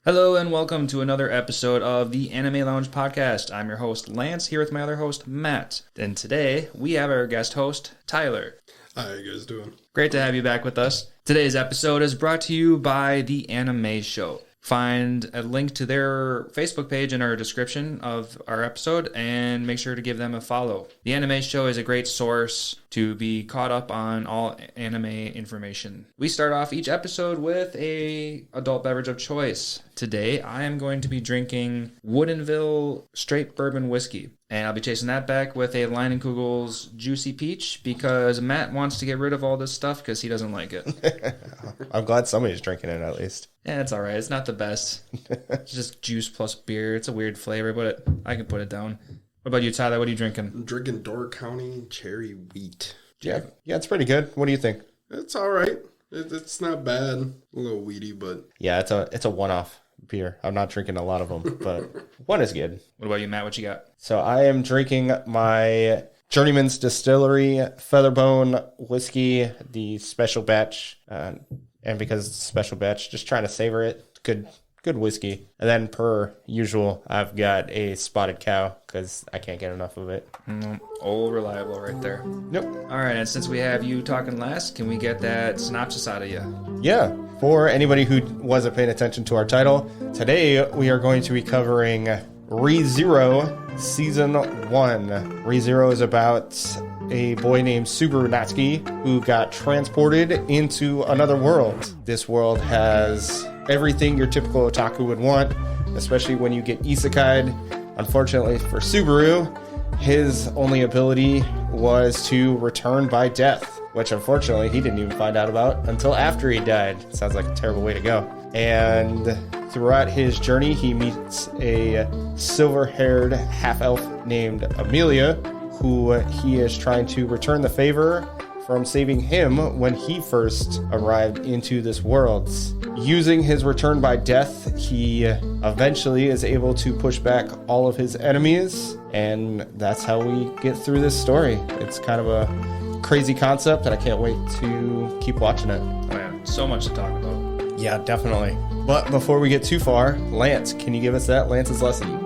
Hello and welcome to another episode of the Anime Lounge podcast. I'm your host, Lance, here with my other host, Matt. And today, we have our guest host, Tyler. How you guys doing? Great to have you back with us. Today's episode is brought to you by The Anime Show. Find a link to their Facebook page in our description of our episode and make sure to give them a follow. The Anime Show is a great source to be caught up on all anime information. We start off each episode with a adult beverage of choice. Today, I am going to be drinking Woodinville straight bourbon whiskey. And I'll be chasing that back with a Leinenkugel's Juicy Peach because Matt wants to get rid of all this stuff because he doesn't like it. I'm glad somebody's drinking it at least. Yeah, it's all right. It's not the best. It's just juice plus beer. It's a weird flavor, but I can put it down. What about you, Tyler? What are you drinking? I'm drinking Door County Cherry Wheat. Yeah, it's pretty good. What do you think? It's all right. It's not bad. A little weedy, but... Yeah, it's a one-off beer. I'm not drinking a lot of them, but one is good. What about you, Matt? What you got? So I am drinking my Journeyman's Distillery Featherbone whiskey, the special batch. And because it's a special batch, just trying to savor it. Good whiskey. And then per usual, I've got a Spotted Cow because I can't get enough of it. Old reliable right there. Nope. All right, and since we have you talking last, can we get that synopsis out of you? Yeah. For anybody who wasn't paying attention to our title, today we are going to be covering ReZero Season 1. ReZero is about a boy named Subaru Natsuki who got transported into another world. This world has everything your typical otaku would want, especially when you get isekai'd. Unfortunately for Subaru, his only ability was to return by death, which unfortunately he didn't even find out about until after he died. Sounds like a terrible way to go. And throughout his journey, he meets a silver-haired half-elf named Amelia, who he is trying to return the favor from saving him when he first arrived into this world. Using his return by death, he eventually is able to push back all of his enemies, and that's how we get through this story. It's kind of a crazy concept, and I can't wait to keep watching it. Oh, yeah. So much to talk about. Yeah, definitely. But before we get too far, Lance, can you give us that Lance's lesson?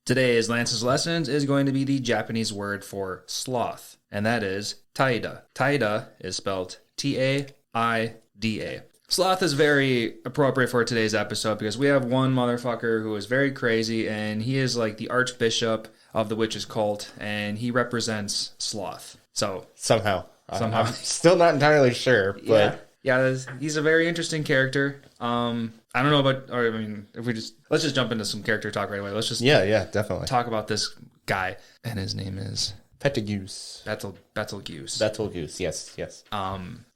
Today's Lance's Lessons is going to be the Japanese word for sloth, and that is taida. Taida is spelled T-A-I-D-A. Sloth is very appropriate for today's episode because we have one motherfucker who is very crazy, and he is like the archbishop of the witches cult, and he represents sloth. So Somehow. I'm still not entirely sure, but... Yeah, he's a very interesting character. I don't know about, or I mean, let's just jump into some character talk right away. Let's just definitely talk about this guy, and his name is Betelgeuse. Betelgeuse. Betelgeuse, yes. He's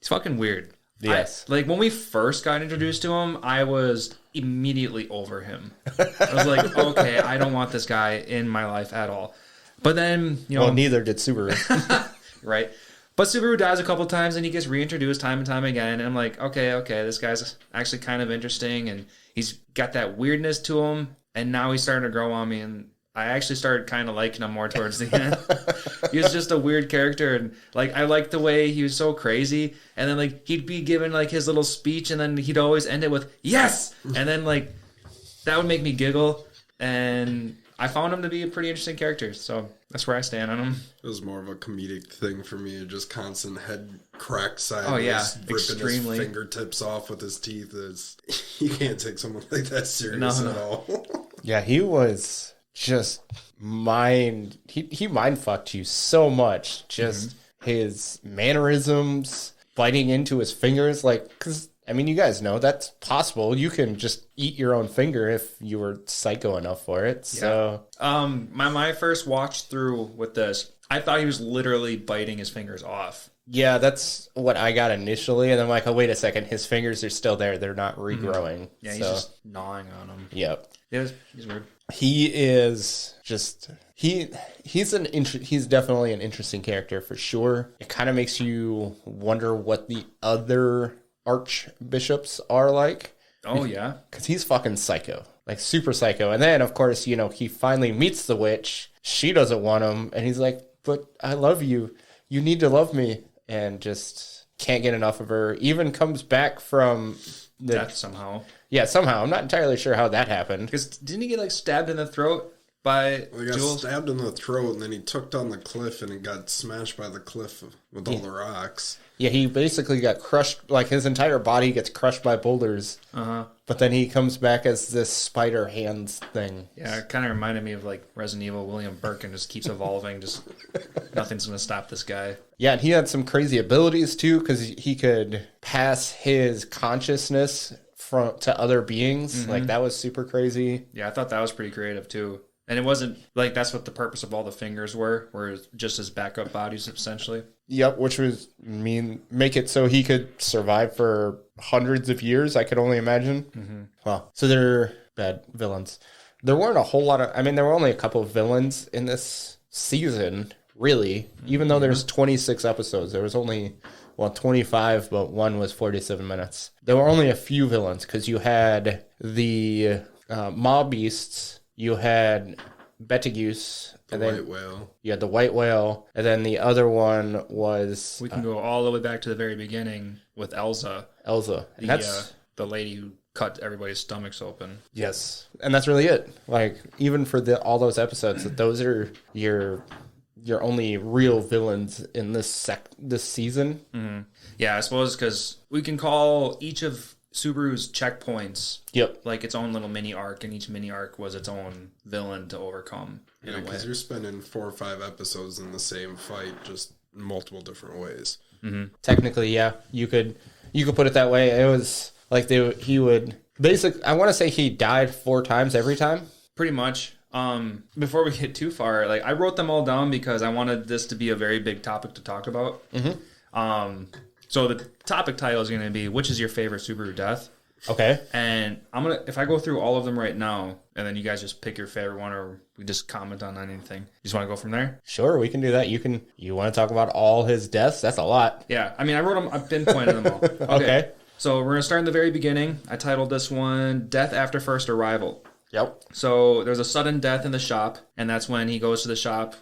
fucking weird. Yes. Like when we first got introduced to him, I was immediately over him. I was like, okay, I don't want this guy in my life at all. But then, Well, neither did Subaru. Right. But Subaru dies a couple times and he gets reintroduced time and time again. And I'm like, okay, this guy's actually kind of interesting. And he's got that weirdness to him. And now he's starting to grow on me. And I actually started kind of liking him more towards the end. He was just a weird character. And like, I liked the way he was so crazy. And then like, he'd be given like his little speech. And then he'd always end it with, yes! And then like, that would make me giggle. And I found him to be a pretty interesting character. So that's where I stand on him. It was more of a comedic thing for me. Just constant head crack sideways. Oh, yeah. Ripping Extremely. his fingertips off with his teeth. You can't take someone like that serious at all. Yeah, he was just he mind fucked you so much. Just his mannerisms, biting into his fingers, like, because I mean, you guys know that's possible. You can just eat your own finger if you were psycho enough for it. So, my first watch through with this, I thought he was literally biting his fingers off. Yeah, that's what I got initially, and I'm like, oh, wait a second, his fingers are still there. They're not regrowing. Yeah, he's just gnawing on them. Yep. Yeah, he's weird. He is just he's definitely an interesting character for sure. It kind of makes you wonder what the other archbishops are like. Oh yeah, because he's fucking psycho. like super psycho. And then, of course, you know, he finally meets the witch. She doesn't want him. And he's like, but I love you. You need to love me. And just can't get enough of her. Even comes back from the death somehow. Yeah, somehow. I'm not entirely sure how that happened. Because didn't he get like stabbed in the throat by Well, he got Jules? stabbed in the throat, and then he took down the cliff, and he got smashed by the cliff with all the rocks. Yeah, he basically got crushed, like his entire body gets crushed by boulders. But then he comes back as this spider hands thing. Yeah, it kind of reminded me of like Resident Evil. William Birkin just keeps evolving. Just nothing's going to stop this guy. Yeah, and he had some crazy abilities too, because he could pass his consciousness to other beings. Like, that was super crazy. Yeah, I thought that was pretty creative too. And it wasn't like that's what the purpose of all the fingers were just as backup bodies essentially. Yep, which was make it so he could survive for hundreds of years, I could only imagine. Well, so they're bad villains. There weren't a whole lot of, I mean, there were only a couple of villains in this season, really. Even though there's 26 episodes, there was only, 25, but one was 47 minutes. There were only a few villains, because you had the mob beasts, you had Betelgeuse, The white whale. You had the white whale, and then the other one was... We can go all the way back to the very beginning with Elsa. The lady who cut everybody's stomachs open. Yes. And that's really it. Like, even for all those episodes, those are your only real villains in this season. Mm-hmm. Yeah, I suppose because we can call each of Subaru's checkpoints like its own little mini arc, and each mini arc was its own villain to overcome. Yeah, because you're spending 4 or 5 episodes in the same fight, just in multiple different ways. Mm-hmm. Technically, yeah, you could put it that way. It was like he would basically. I want to say he died 4 times every time. Pretty much. Before we get too far, like I wrote them all down because I wanted this to be a very big topic to talk about. So the topic title is going to be, which is your favorite Subaru death? Okay. And if I go through all of them right now, and then you guys just pick your favorite one, or we just comment on anything. You just want to go from there? Sure, we can do that. You want to talk about all his deaths? That's a lot. Yeah. I mean, I wrote them, I pinpointed them all. Okay. So we're going to start in the very beginning. I titled this one, Death After First Arrival. Yep. So there's a sudden death in the shop, and that's when he goes to the shop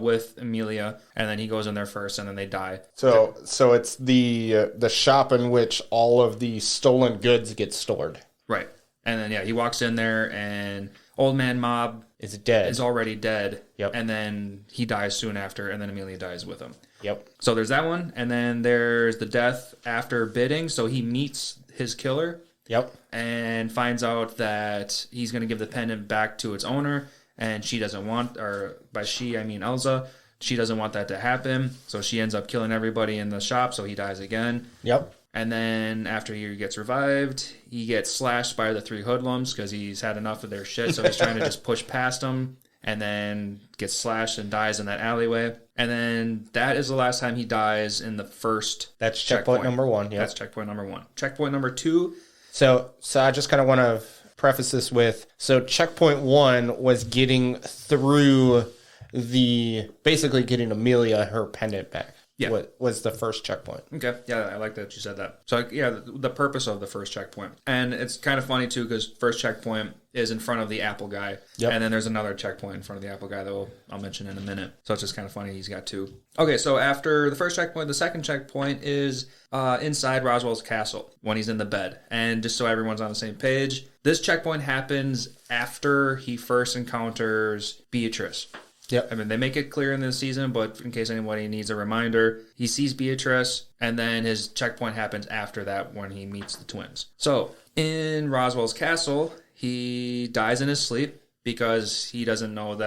with Amelia, and then he goes in there first, and then they die. So it's the shop in which all of the stolen goods get stored. Right. And then, he walks in there, and Old Man Mob is dead. Is already dead. Yep. And then he dies soon after, and then Amelia dies with him. Yep. So there's that one, and then there's the death after bidding. So he meets his killer. Yep. And finds out that he's going to give the pendant back to its owner, and she doesn't want, or by she, I mean Elsa, she doesn't want that to happen, so she ends up killing everybody in the shop, so he dies again. Yep. And then after he gets revived, he gets slashed by the 3 hoodlums because he's had enough of their shit, so he's trying to just push past them, and then gets slashed and dies in that alleyway. And then that is the last time he dies in the first That's checkpoint number 1. Yep. That's checkpoint number 1. Checkpoint number 2... So I just kind of want to preface this with, so checkpoint 1 was getting through basically getting Amelia her pendant back. Yeah. Was the first checkpoint. Okay. Yeah, I like that you said that. So, the purpose of the first checkpoint. And it's kind of funny, too, because first checkpoint is in front of the Apple guy. Yep. And then there's another checkpoint in front of the Apple guy that I'll mention in a minute. So it's just kind of funny he's got 2. Okay, so after the first checkpoint, the second checkpoint is inside Roswell's castle when he's in the bed. And just so everyone's on the same page, this checkpoint happens after he first encounters Beatrice. Yep. I mean, they make it clear in this season, but in case anybody needs a reminder, he sees Beatrice, and then his checkpoint happens after that when he meets the twins. So, in Roswell's castle, he dies in his sleep because he doesn't know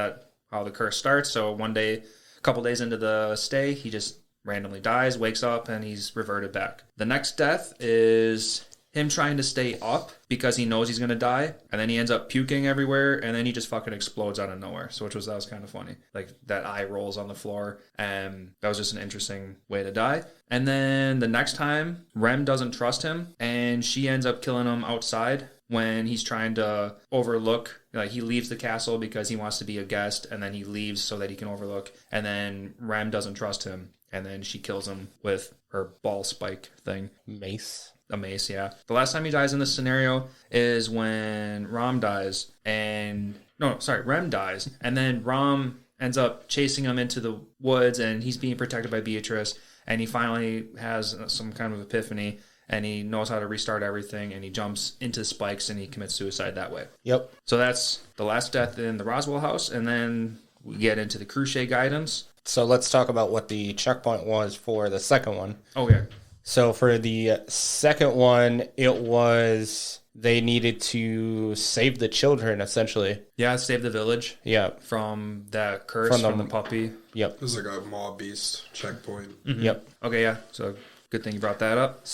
how the curse starts. So one day, a couple days into the stay, he just randomly dies, wakes up, and he's reverted back. The next death is him trying to stay up because he knows he's going to die, and then he ends up puking everywhere, and then he just fucking explodes out of nowhere. So that was kind of funny. Like, that eye rolls on the floor, and that was just an interesting way to die. And then the next time, Rem doesn't trust him, and she ends up killing him outside when he's trying to overlook. Like, he leaves the castle because he wants to be a guest, and then he leaves so that he can overlook, and then Rem doesn't trust him, and then she kills him with her ball spike thing. Mace. A mace, yeah. The last time he dies in this scenario is when Rem dies, and then Rom ends up chasing him into the woods, and he's being protected by Beatrice, and he finally has some kind of epiphany, and he knows how to restart everything, and he jumps into spikes, and he commits suicide that way. Yep. So that's the last death in the Roswell house, and then we get into the Cruciate guidance. So let's talk about what the checkpoint was for the second one. Oh, yeah. So for the second one, it was they needed to save the children, essentially. Yeah, save the village. Yeah. From that curse from the puppy. Yep. It was like a mob beast checkpoint. Mm-hmm. Yep. Okay, yeah. So good thing you brought that up.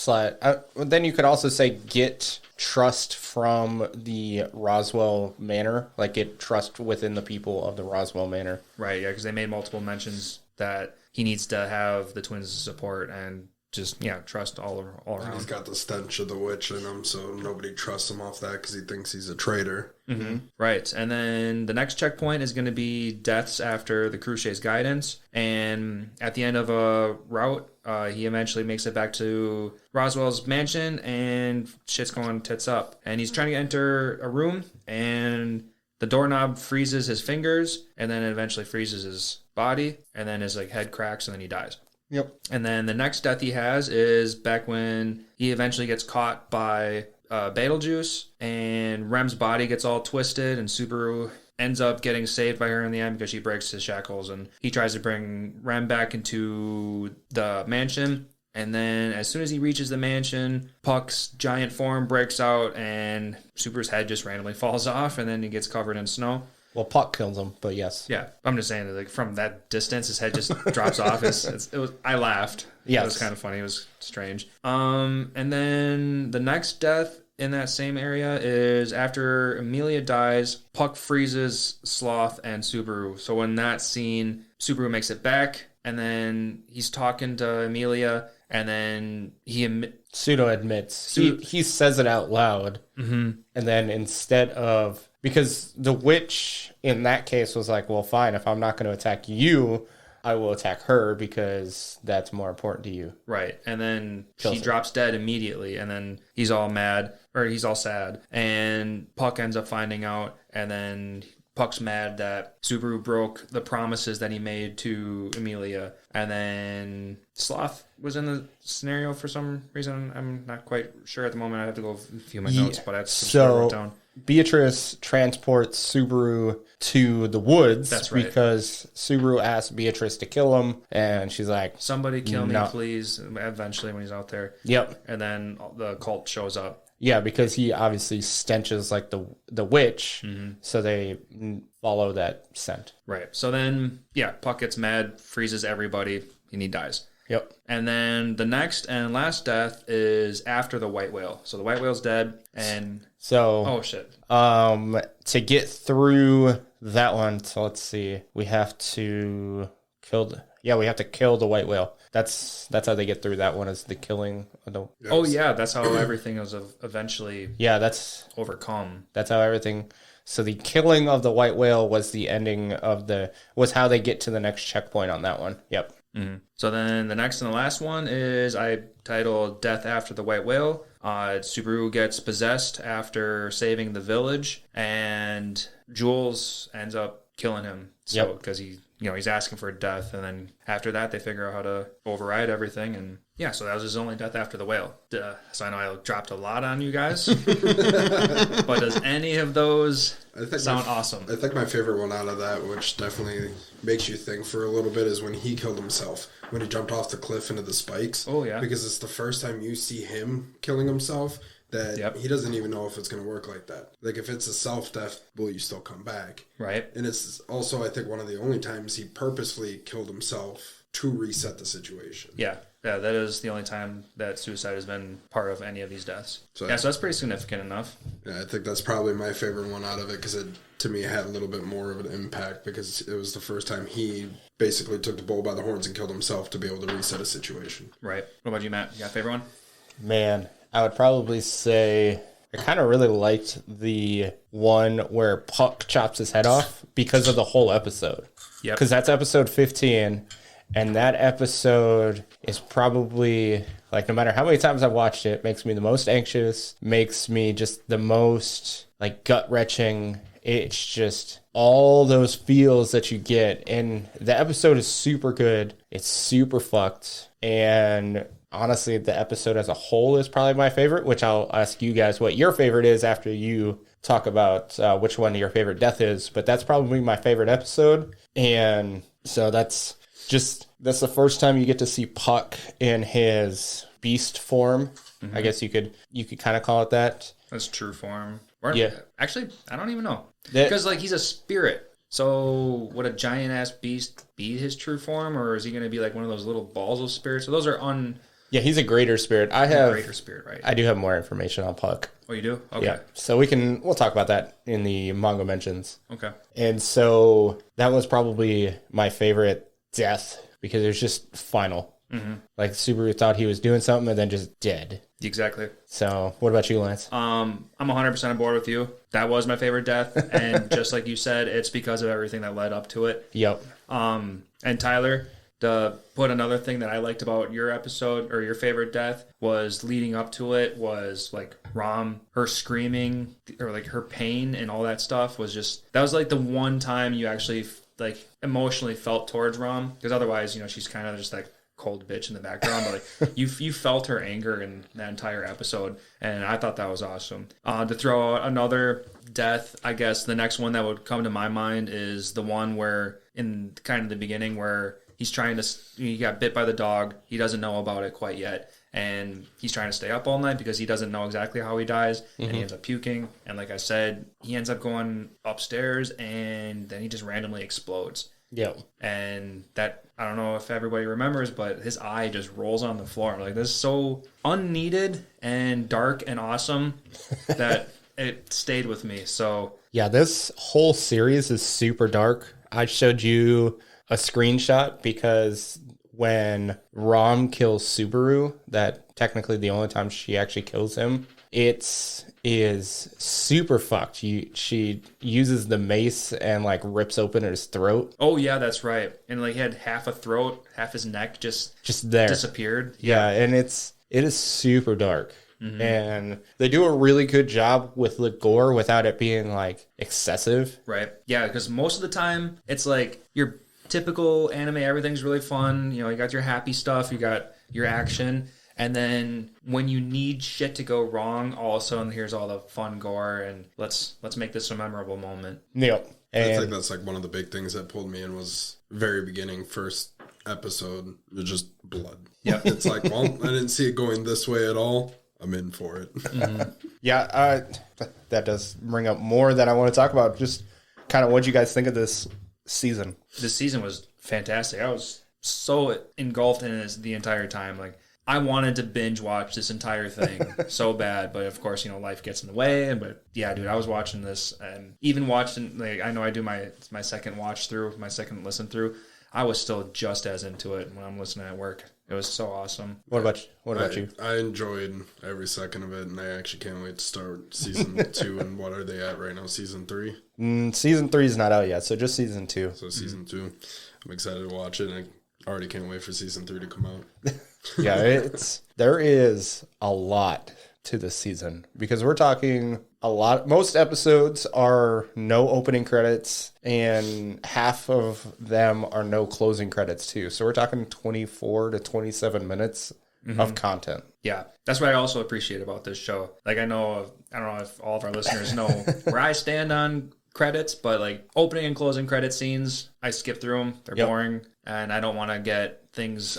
Then you could also say get trust from the Roswell Manor, like get trust within the people of the Roswell Manor. Right, yeah, because they made multiple mentions that he needs to have the twins' support and just, trust all around. And he's got the stench of the witch in him, so nobody trusts him off that because he thinks he's a traitor. Mm-hmm. Right, and then the next checkpoint is going to be deaths after the Cruciate's guidance, and at the end of a route, he eventually makes it back to Roswell's mansion, and shit's going tits up. And he's trying to enter a room, and the doorknob freezes his fingers, and then it eventually freezes his body, and then his head cracks, and then he dies. Yep. And then the next death he has is back when he eventually gets caught by Betelgeuse, and Rem's body gets all twisted, and Subaru ends up getting saved by her in the end because she breaks his shackles, and he tries to bring Rem back into the mansion. And then as soon as he reaches the mansion, Puck's giant form breaks out, and Subaru's head just randomly falls off, and then he gets covered in snow. Well, Puck kills him, but yes. Yeah, I'm just saying that from that distance, his head just drops off. I laughed. Yes. It was kind of funny. It was strange. And then the next death in that same area is after Amelia dies, Puck freezes Sloth and Subaru. So in that scene, Subaru makes it back, and then he's talking to Amelia, and then Pseudo admits. He says it out loud, mm-hmm. and then instead of... Because the witch in that case was like, well, fine, if I'm not going to attack you, I will attack her because that's more important to you. Right. And then she drops dead immediately, and then he's all sad. And Puck ends up finding out, and then Puck's mad that Subaru broke the promises that he made to Amelia. And then Sloth was in the scenario for some reason. I'm not quite sure at the moment. I have to go view my notes, but I have some stuff wrote down. Beatrice transports Subaru to the woods. That's right. Because Subaru asks Beatrice to kill him, and she's like, somebody kill me, please, eventually when he's out there. Yep. And then the cult shows up. Yeah, because he obviously stenches like the witch, mm-hmm. so they follow that scent. Right. So then, Puck gets mad, freezes everybody, and he dies. Yep. And then the next and last death is after the white whale. So the white whale's dead, and... So... Oh, shit. To get through that one, so let's see. We have to kill the white whale. That's how they get through that one, is the killing of the... Yes. Oh, yeah, that's how everything was eventually overcome. That's how everything... So the killing of the white whale was the ending was how they get to the next checkpoint on that one. Yep. Mm-hmm. So then the next and the last one is I titled Death After the White Whale. Subaru gets possessed after saving the village, and Jules ends up killing him. So because he's asking for death, and then after that they figure out how to override everything, and so that was his only death after the whale. So I know I dropped a lot on you guys, but does any of those sound awesome? I think my favorite one out of that, which definitely makes you think for a little bit, is when he killed himself, when he jumped off the cliff into the spikes. Oh yeah, because it's the first time you see him killing himself. That he doesn't even know if it's going to work like that. Like, if it's a self-death, will you still come back? Right. And it's also, I think, one of the only times he purposefully killed himself to reset the situation. Yeah, that is the only time that suicide has been part of any of these deaths. So that's pretty significant enough. Yeah, I think that's probably my favorite one out of it, because it, to me, had a little bit more of an impact, because it was the first time he basically took the bull by the horns and killed himself to be able to reset a situation. Right. What about you, Matt? You got a favorite one? Man, I would probably say I kind of really liked the one where Puck chops his head off because of the whole episode. Yep. Because that's episode 15, and that episode is probably Like, no matter how many times I've watched it, makes me the most anxious, makes me just the most, like, gut-wrenching. It's just all those feels that you get. And the episode is super good. It's super fucked. And honestly, the episode as a whole is probably my favorite, which I'll ask you guys what your favorite is after you talk about which one your favorite death is. But that's probably my favorite episode. And so that's the first time you get to see Puck in his beast form. Mm-hmm. I guess you could kind of call it that. That's true form. Yeah. Actually, I don't even know. Because, like, he's a spirit. So would a giant-ass beast be his true form? Or is he going to be, like, one of those little balls of spirits? So those are Yeah, he's a greater spirit. Greater spirit, right? I do have more information on Puck. Oh, you do? Okay. Yeah. So we'll talk about that in the manga mentions. Okay. And so that was probably my favorite death because it was just final. Mm-hmm. Like, Subaru thought he was doing something and then just dead. Exactly. So what about you, Lance? I'm 100% on board with you. That was my favorite death. And just like you said, it's because of everything that led up to it. Yep. And Tyler, to put another thing that I liked about your episode or your favorite death was leading up to it was like Rom, her screaming or like her pain and all that stuff was just, that was like the one time you actually like emotionally felt towards Rom, because otherwise, you know, she's kind of just like cold bitch in the background, but like you felt her anger in that entire episode, and I thought that was awesome. To throw out another death, I guess the next one that would come to my mind is the one where in kind of the beginning where he got bit by the dog, he doesn't know about it quite yet, and he's trying to stay up all night because he doesn't know exactly how he dies, and he ends up puking, and like I said, he ends up going upstairs and then he just randomly explodes. Yep. And that, I don't know if everybody remembers, but his eye just rolls on the floor. I'm like, this is so unneeded and dark and awesome that it stayed with me. So yeah, this whole series is super dark. I showed you a screenshot because when Rom kills Subaru, that technically the only time she actually kills him, it is super fucked. She uses the mace and like rips open his throat. Oh yeah, that's right. And like he had half a throat, half his neck just there disappeared. Yeah, and it is super dark. Mm-hmm. And they do a really good job with the gore without it being like excessive. Right. Yeah, because most of the time it's like your typical anime, everything's really fun. You know, you got your happy stuff, you got your action. And then when you need shit to go wrong, all of a sudden here's all the fun gore and let's make this a memorable moment. Yep. And I think that's like one of the big things that pulled me in was very beginning, first episode, it was just blood. Yep. It's like, well, I didn't see it going this way at all. I'm in for it. Mm-hmm. Yeah, that does bring up more that I want to talk about. Just kind of what you guys think of this season. This season was fantastic. I was so engulfed in this the entire time. Like, I wanted to binge watch this entire thing so bad, but of course, you know, life gets in the way. But yeah, dude, I was watching this and even watching, like, I know I do my second watch through, my second listen through. I was still just as into it when I'm listening at work. It was so awesome. What about you? I enjoyed every second of it, and I actually can't wait to start season 2. And what are they at right now? Season 3? Season 3 is not out yet, so just season 2. So season 2. I'm excited to watch it, and I already can't wait for season 3 to come out. Yeah, there is a lot to this season because we're talking a lot. Most episodes are no opening credits and half of them are no closing credits too. So we're talking 24 to 27 minutes of content. Yeah, that's what I also appreciate about this show. Like, I don't know if all of our listeners know where I stand on credits, but like opening and closing credit scenes, I skip through them. They're boring, and I don't want to get things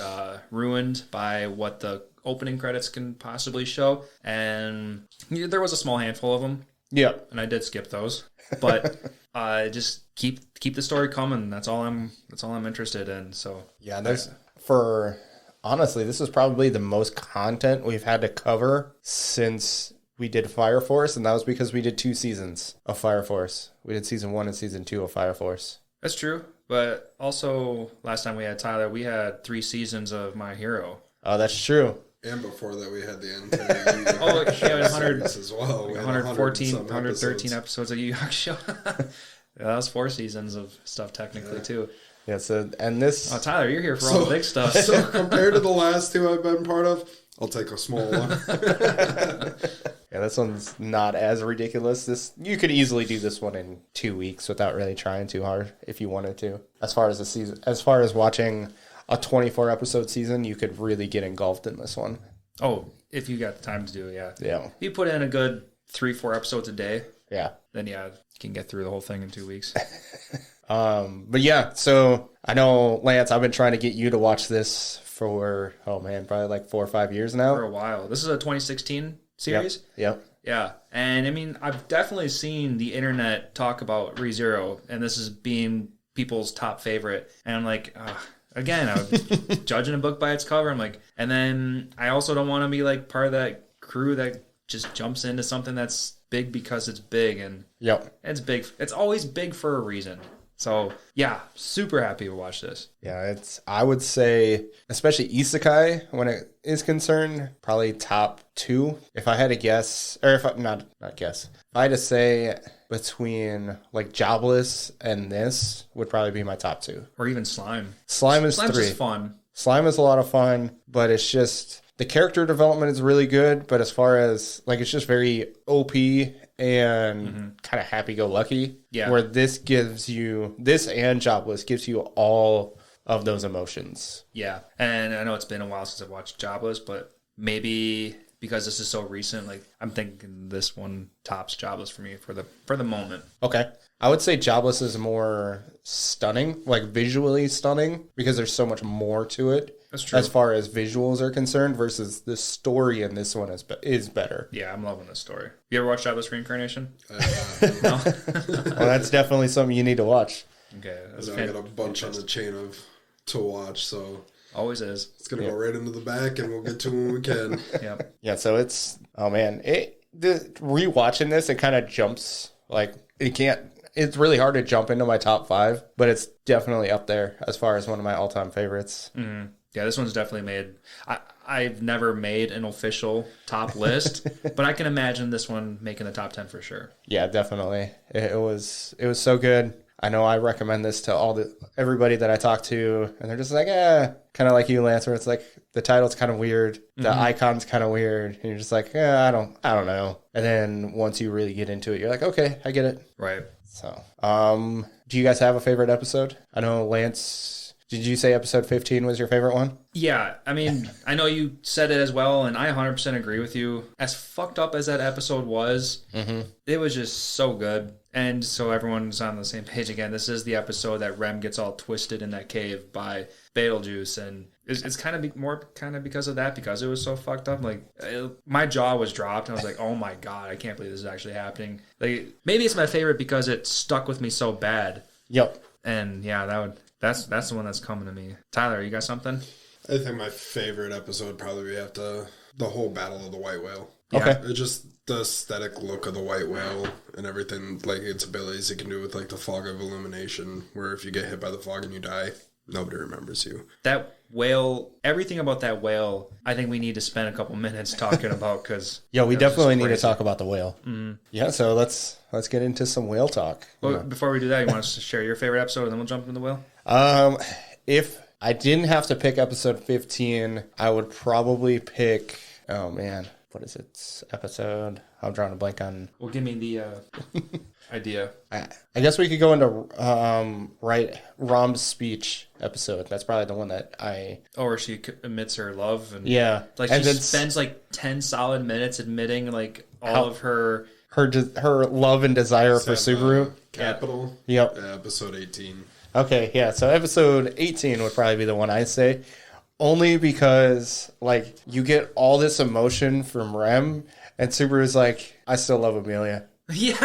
ruined by what the opening credits can possibly show. And there was a small handful of them. Yeah, and I did skip those, but just keep the story coming. That's all I'm interested in. So yeah, honestly, this is probably the most content we've had to cover since we did Fire Force, and that was because we did 2 seasons of Fire Force. We did season 1 and season 2 of Fire Force. That's true, but also last time we had Tyler, we had 3 seasons of My Hero. Oh, that's true. And before that, we had the entire yeah, 100 as well. 114, 113 episodes of Yu Yu Hakusho. Yeah, that was 4 seasons of stuff technically too. Yeah. So and this. Oh, Tyler, you're here for all the big stuff. So compared to the last 2 I've been part of, I'll take a small one. Yeah, this one's not as ridiculous. You could easily do this one in 2 weeks without really trying too hard if you wanted to. As far as the season, as far as watching a 24 episode season, you could really get engulfed in this one. Oh, if you got the time to do it, yeah. Yeah. If you put in a good 3-4 episodes a day, Yeah. then yeah, you can get through the whole thing in 2 weeks. But yeah, so I know, Lance, I've been trying to get you to watch this for, probably like 4 or 5 years now. For a while. This is a 2016 series? Yep. Yeah. And I mean, I've definitely seen the internet talk about ReZero, and this is being people's top favorite. And I'm like, again, I'm judging a book by its cover. I'm like, and then I also don't want to be like part of that crew that just jumps into something that's big because it's big. And Yep. it's big. It's always big for a reason. So yeah, super happy to watch this. Yeah, I would say, especially Isekai, when it is concerned, probably top 2. If I had to guess, or if I, not guess, if I had to say between like Jobless and this would probably be my top 2. Or even Slime. Slime's 3. Just fun. Slime is a lot of fun, but it's just, the character development is really good, but as far as, like, it's just very OP and kind of happy-go-lucky. Yeah. Where this and Jobless gives you all of those emotions. Yeah. And I know it's been a while since I've watched Jobless, but maybe because this is so recent, like I'm thinking this one tops Jobless for me for the moment. Okay. I would say Jobless is more stunning, like visually stunning, because there's so much more to it. That's true. As far as visuals are concerned, versus the story in this one is better. Yeah, I'm loving this story. You ever watch Jobless Reincarnation? No? Well, that's definitely something you need to watch. Okay. I got a bunch on the chain to watch, so always is. it's going to go right into the back, and we'll get to it when we can. Yep. Yeah, so it's, rewatching this, it kind of jumps, like, it's really hard to jump into my top 5, but it's definitely up there as far as one of my all-time favorites. Mm-hmm. Yeah, this one's definitely made. I've never made an official top list, but I can imagine this one making the top 10 for sure. Yeah, definitely. It was so good. I know I recommend this to everybody that I talk to, and they're just like, kind of like you, Lance, where it's like the title's kind of weird, the icon's kind of weird, and you're just like, I don't know. And then once you really get into it, you're like, okay, I get it. Right. So, do you guys have a favorite episode? I know, Lance, did you say episode 15 was your favorite one? Yeah, I mean, I know you said it as well, and I 100% agree with you. As fucked up as that episode was, it was just so good. And so everyone's on the same page again. This is the episode that Rem gets all twisted in that cave by Betelgeuse, and it's kind of because of that, because it was so fucked up. Like, my jaw was dropped, and I was like, oh my god, I can't believe this is actually happening. Like, maybe it's my favorite because it stuck with me so bad. Yep. And yeah, that's the one that's coming to me. Tyler, you got something? I think my favorite episode would probably have the whole Battle of the White Whale. Okay. It's just the aesthetic look of the white whale and everything, like its abilities it can do with like the fog of illumination, where if you get hit by the fog and you die, nobody remembers you. That whale, everything about that whale, I think we need to spend a couple minutes talking about, because yeah, we definitely need to talk about the whale. Mm-hmm. Yeah, so let's get into some whale talk. Well, before we do that, you want us to share your favorite episode, and then we'll jump into the whale? If I didn't have to pick episode 15, I would probably pick, what is it? Episode, I'm drawing a blank on. Well, give me the idea. I guess we could go into Rom's speech episode. That's probably the one that I... Oh, where she admits her love. And yeah. Like, she spends like 10 solid minutes admitting like all of her love and desire for Subaru. Capital. Yep. Episode 18. Okay, yeah. So episode 18 would probably be the one I say. Only because, like, you get all this emotion from Rem, and Subaru's like, I still love Amelia. Yeah.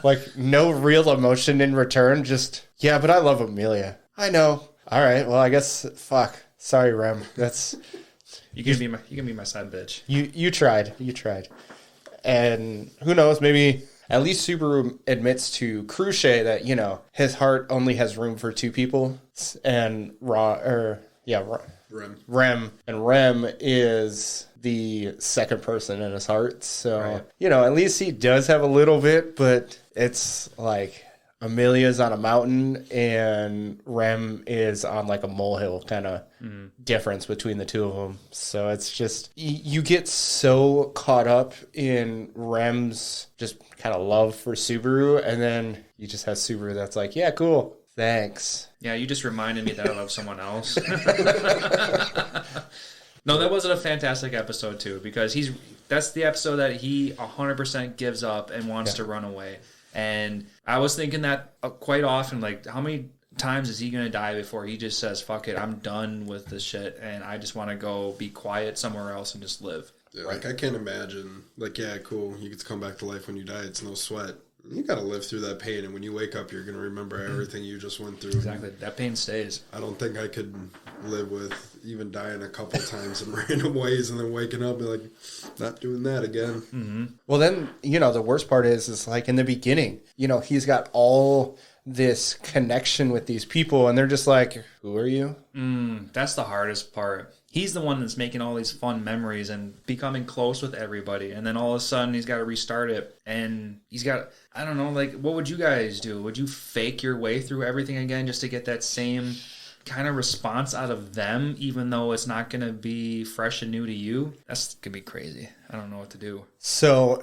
Like, no real emotion in return, just, yeah, but I love Amelia. I know. All right, well, I guess, fuck. Sorry, Rem. That's... You can be my side bitch. You tried. And who knows, maybe... At least Subaru admits to Cruce that, his heart only has room for 2 people. And Rem. And Rem is the second person in his heart. So, right. At least he does have a little bit, but it's like, Amelia's on a mountain and Rem is on like a molehill kind of difference between the two of them. So it's just, you get so caught up in Rem's just kind of love for Subaru, and then you just have Subaru that's like, yeah, cool, thanks. Yeah, you just reminded me that I love someone else. No, that wasn't a fantastic episode too, because that's the episode that he 100% gives up and wants to run away. And I was thinking that quite often, like, how many times is he going to die before he just says, fuck it, I'm done with this shit, and I just want to go be quiet somewhere else and just live. Yeah, like, I can't imagine, like, yeah, cool, you get to come back to life when you die, it's no sweat. You got to live through that pain, and when you wake up, you're going to remember everything you just went through. Exactly. That pain stays. I don't think I could live with even dying a couple times in random ways and then waking up and be like, not doing that again. Mm-hmm. Well, then, the worst part is like in the beginning, he's got all this connection with these people, and they're just like, who are you? That's the hardest part. He's the one that's making all these fun memories and becoming close with everybody. And then all of a sudden he's got to restart it. And he's got, I don't know, like, what would you guys do? Would you fake your way through everything again just to get that same kind of response out of them, even though it's not going to be fresh and new to you? That's going to be crazy. I don't know what to do. So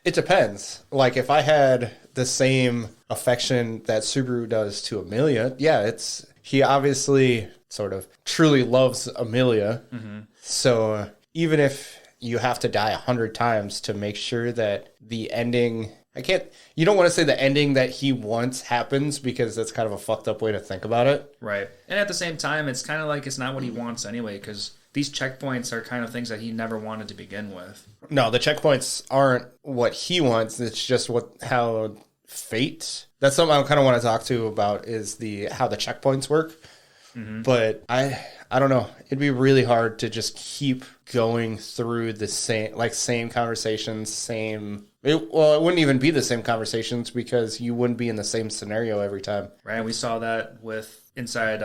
it depends. Like, if I had the same affection that Subaru does to Amelia, yeah, he obviously sort of truly loves Amelia. Mm-hmm. So even if you have to die 100 times to make sure that the ending, you don't want to say the ending that he wants happens, because that's kind of a fucked up way to think about it. Right. And at the same time, it's kind of like it's not what he wants anyway, because these checkpoints are kind of things that he never wanted to begin with. No, the checkpoints aren't what he wants. It's just how fate. That's something I kind of want to talk to about, is how the checkpoints work. Mm-hmm. But I don't know. It'd be really hard to just keep going through the same conversations, it wouldn't even be the same conversations, because you wouldn't be in the same scenario every time. Right. We saw that inside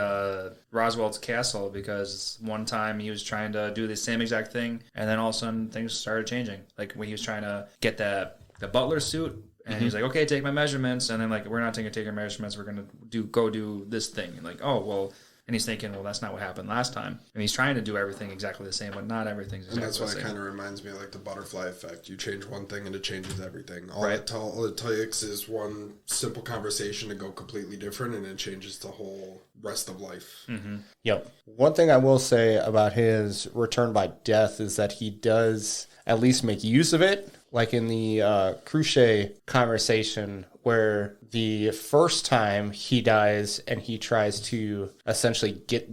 Roswell's castle, because one time he was trying to do the same exact thing, and then all of a sudden things started changing. Like when he was trying to get the butler suit, and he was like, okay, take my measurements. And then like, we're not going to take your measurements. We're going to go do this thing. And like, oh, well. And he's thinking, well, that's not what happened last time. And he's trying to do everything exactly the same, but not everything's exactly the same. And that's why it kind of reminds me of like the butterfly effect. You change one thing and it changes everything. All it takes is one simple conversation to go completely different, and it changes the whole rest of life. Mm-hmm. Yep. One thing I will say about his return by death is that he does at least make use of it. Like in the Cruciate conversation, where the first time he dies and he tries to essentially get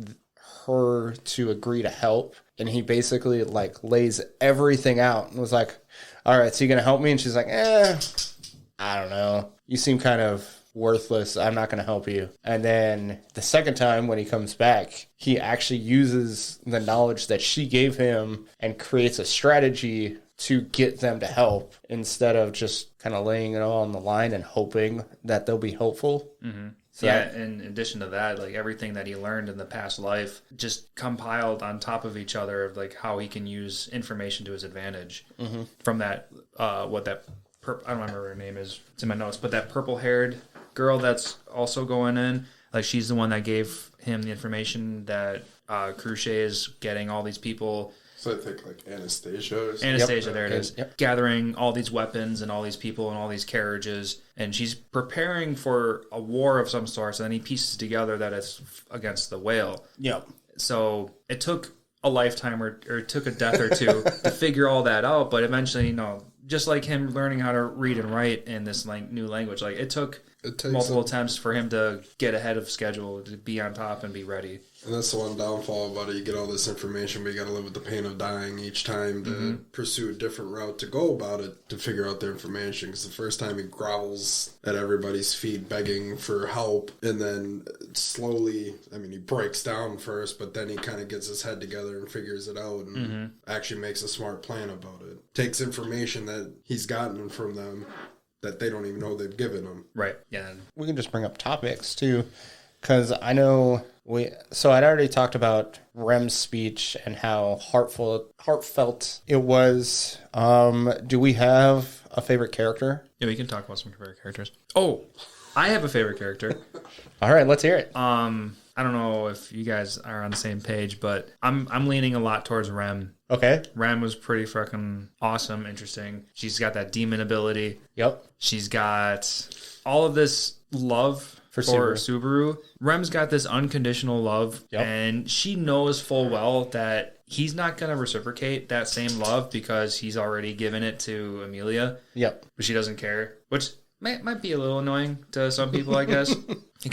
her to agree to help, and he basically like lays everything out and was like, all right, so you gonna help me? And she's like, I don't know, you seem kind of worthless, I'm not gonna help you. And then the second time when he comes back, he actually uses the knowledge that she gave him and creates a strategy to get them to help, instead of just kind of laying it all on the line and hoping that they'll be helpful. Mm-hmm. So yeah, in addition to that, like everything that he learned in the past life just compiled on top of each other, of like how he can use information to his advantage. Mm-hmm. From that, I don't remember her name is, it's in my notes, but that purple-haired girl that's also going in, like she's the one that gave him the information that Cruciate is getting all these people. So I think like Anastasia. Anastasia, there it is. Yep. Gathering all these weapons and all these people and all these carriages. And she's preparing for a war of some sort. And then he pieces together that it's against the whale. Yep. So it took a lifetime or it took a death or two to figure all that out. But eventually, just like him learning how to read and write in this new language, like it took multiple attempts for him to get ahead of schedule, to be on top and be ready. And that's the one downfall about it. You get all this information, but you got to live with the pain of dying each time to pursue a different route to go about it, to figure out the information. Because the first time he grovels at everybody's feet begging for help, and then slowly, he breaks down first, but then he kind of gets his head together and figures it out and actually makes a smart plan about it. Takes information that he's gotten from them that they don't even know they've given him. Right, yeah. We can just bring up topics, too, because I know So I'd already talked about Rem's speech and how heartfelt it was. Do we have a favorite character? Yeah, we can talk about some favorite characters. Oh, I have a favorite character. All right, let's hear it. I don't know if you guys are on the same page, but I'm leaning a lot towards Rem. Okay. Rem was pretty fucking awesome, interesting. She's got that demon ability. Yep. She's got all of this love for Subaru. Rem's got this unconditional love, and she knows full well that he's not going to reciprocate that same love because he's already given it to Amelia. Yep. But she doesn't care, which might be a little annoying to some people, I guess.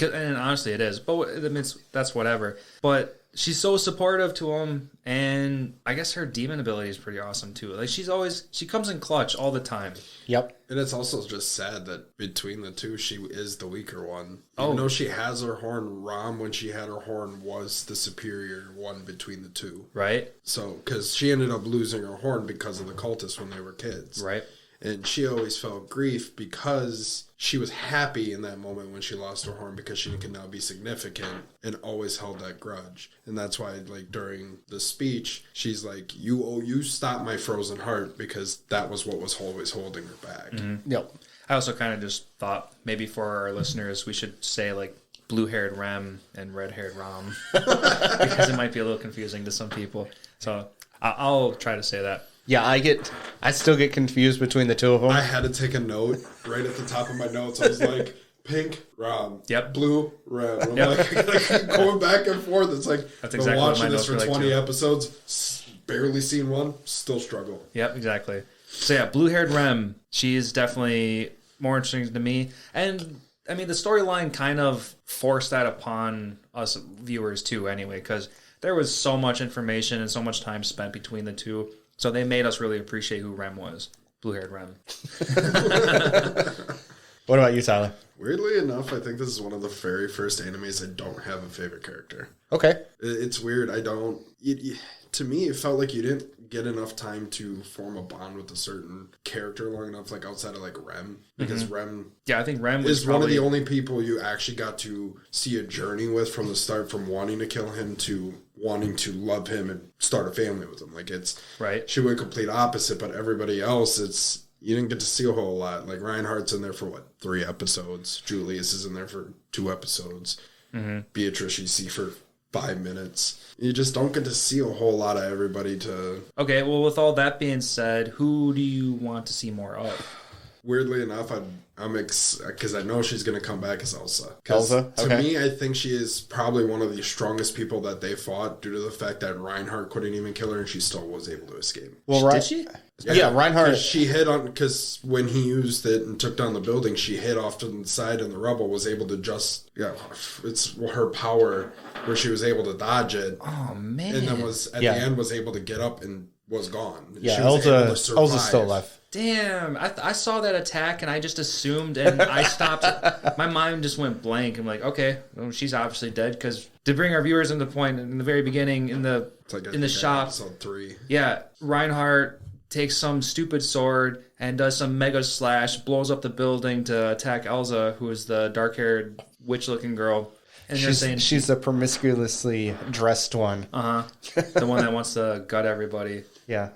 And honestly, it is. But I mean, that's whatever. But she's so supportive to him, and I guess her demon ability is pretty awesome too. Like she comes in clutch all the time. Yep. And it's also just sad that between the two, she is the weaker one. Even though she has her horn, Rom, when she had her horn, was the superior one between the two. Right. So, because she ended up losing her horn because of the cultists when they were kids. Right. And she always felt grief because she was happy in that moment when she lost her horn because she could now be significant and always held that grudge. And that's why, like, during the speech, she's like, you stopped my frozen heart because that was what was always holding her back. Mm-hmm. Yep. I also kind of just thought maybe for our listeners, we should say, like, blue-haired Rem and red-haired Rom because it might be a little confusing to some people. So I'll try to say that. Yeah, I still get confused between the two of them. I had to take a note right at the top of my notes. I was like, pink, Rom. Yep. Blue, red. I'm like, I gotta keep going back and forth. It's like, that's been exactly watching this what for my notes 20 were like episodes, barely seen one, still struggle. Yep, exactly. So yeah, blue-haired Rem, she is definitely more interesting to me. And, I mean, the storyline kind of forced that upon us viewers too anyway, because there was so much information and so much time spent between the two. So they made us really appreciate who Rem was. Blue-haired Rem. What about you, Tyler? Weirdly enough, I think this is one of the very first animes I don't have a favorite character. Okay. It's weird. I don't... to me, it felt like you didn't get enough time to form a bond with a certain character long enough, like outside of, like, Rem. Because Rem... Yeah, I think Rem is one of the only people you actually got to see a journey with from the start, from wanting to kill him to wanting to love him and start a family with him. Like, it's... Right. She went complete opposite, but everybody else, it's... You didn't get to see a whole lot. Like, Reinhardt's in there for, 3 episodes. Julius is in there for 2 episodes. Mm-hmm. Beatrice you see for 5 minutes. You just don't get to see a whole lot of everybody to... Okay, well, with all that being said, who do you want to see more of? Weirdly enough, I'm because I know she's going to come back as Elsa. Elsa? Okay. To me, I think she is probably one of the strongest people that they fought due to the fact that Reinhardt couldn't even kill her and she still was able to escape. Well, Did she? Yeah, Reinhardt. She hit on, because when he used it and took down the building, she hit off to the side and the rubble was able to just, it's her power where she was able to dodge it. Oh, man. And then the end was able to get up and was gone. Yeah, she was able to survive. Elsa's still alive. Damn, I saw that attack and I just assumed and I stopped. My mind just went blank. I'm like, okay, well, she's obviously dead because to bring our viewers in the point in the very beginning in the shop. Episode 3. Yeah, Reinhardt takes some stupid sword and does some mega slash, blows up the building to attack Elsa, who is the dark-haired witch-looking girl. And she's the promiscuously dressed one. The one that wants to gut everybody. Yeah.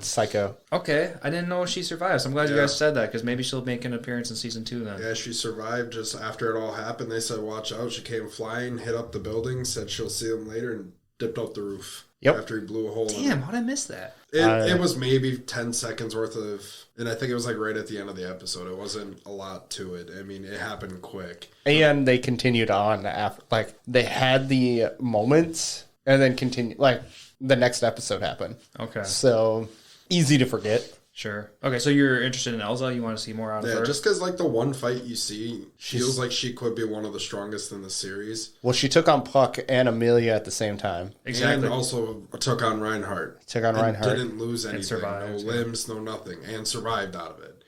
Psycho. Okay, I didn't know she survives. I'm glad you guys said that because maybe she'll make an appearance in season 2 then. Yeah, she survived just after it all happened. They said, watch out. She came flying, hit up the building, said she'll see him later, and dipped out the roof. Yep. After he blew a hole in Damn, it. how'd I miss that? It was maybe 10 seconds worth of... And I think it was like right at the end of the episode. It wasn't a lot to it. I mean, it happened quick. And they continued on after... Like, they had the moments and then continued... Like, the next episode happened. Okay. So, easy to forget. Sure. Okay, so you're interested in Elsa? You want to see more out of her? Yeah, just because, like, the one fight you see feels like she could be one of the strongest in the series. Well, she took on Puck and Amelia at the same time. Exactly. And also took on Reinhardt. Didn't lose anything. Survived, no limbs, no nothing. And survived out of it.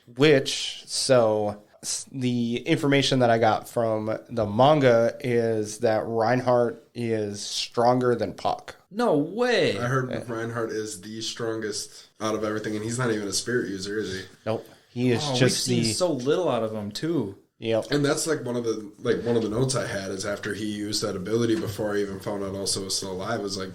The information that I got from the manga is that Reinhardt is stronger than Puck. No way. I heard Reinhardt is the strongest out of everything, and he's not even a spirit user, is he? Nope. He is we've seen so little out of him too. Yep. And that's like one of the notes I had is after he used that ability before I even found out Elsa was still alive, was like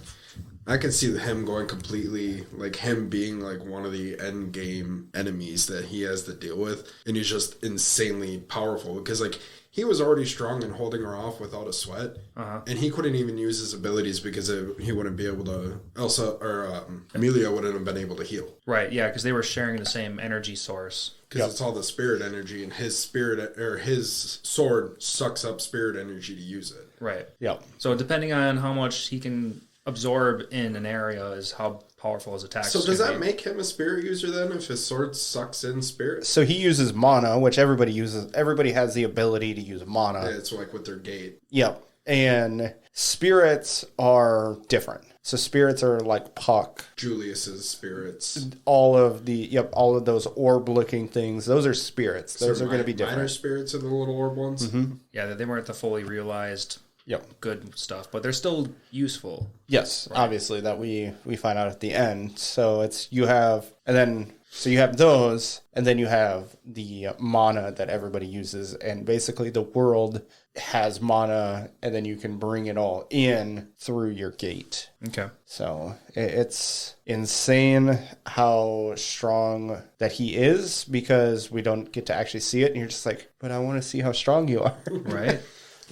I could see him going completely, like him being like one of the end game enemies that he has to deal with, and he's just insanely powerful because like he was already strong and holding her off without a sweat, and he couldn't even use his abilities because he wouldn't be able to. Elsa or Amelia wouldn't have been able to heal. Right? Yeah, because they were sharing the same energy source. Because it's all the spirit energy, and his spirit or his sword sucks up spirit energy to use it. Right. Yep. So depending on how much he can absorb in an area is how powerful his attacks. So does that make him a spirit user then? If his sword sucks in spirit? So he uses mana, which everybody uses. Everybody has the ability to use mana. Yeah, it's like with their gate. Yep. And spirits are different. So spirits are like Puck. Julius's spirits. All of those orb-looking things. Those are spirits. Those are going to be different. Minor spirits are the little orb ones? Mm-hmm. Yeah, they weren't the fully realized good stuff, but they're still useful. Yes, right. Obviously, that we find out at the end. So you have those, and then you have the mana that everybody uses, and basically the world has mana, and then you can bring it all in through your gate. Okay. So it's insane how strong that he is, because we don't get to actually see it, and you're just like, but I want to see how strong you are. Right.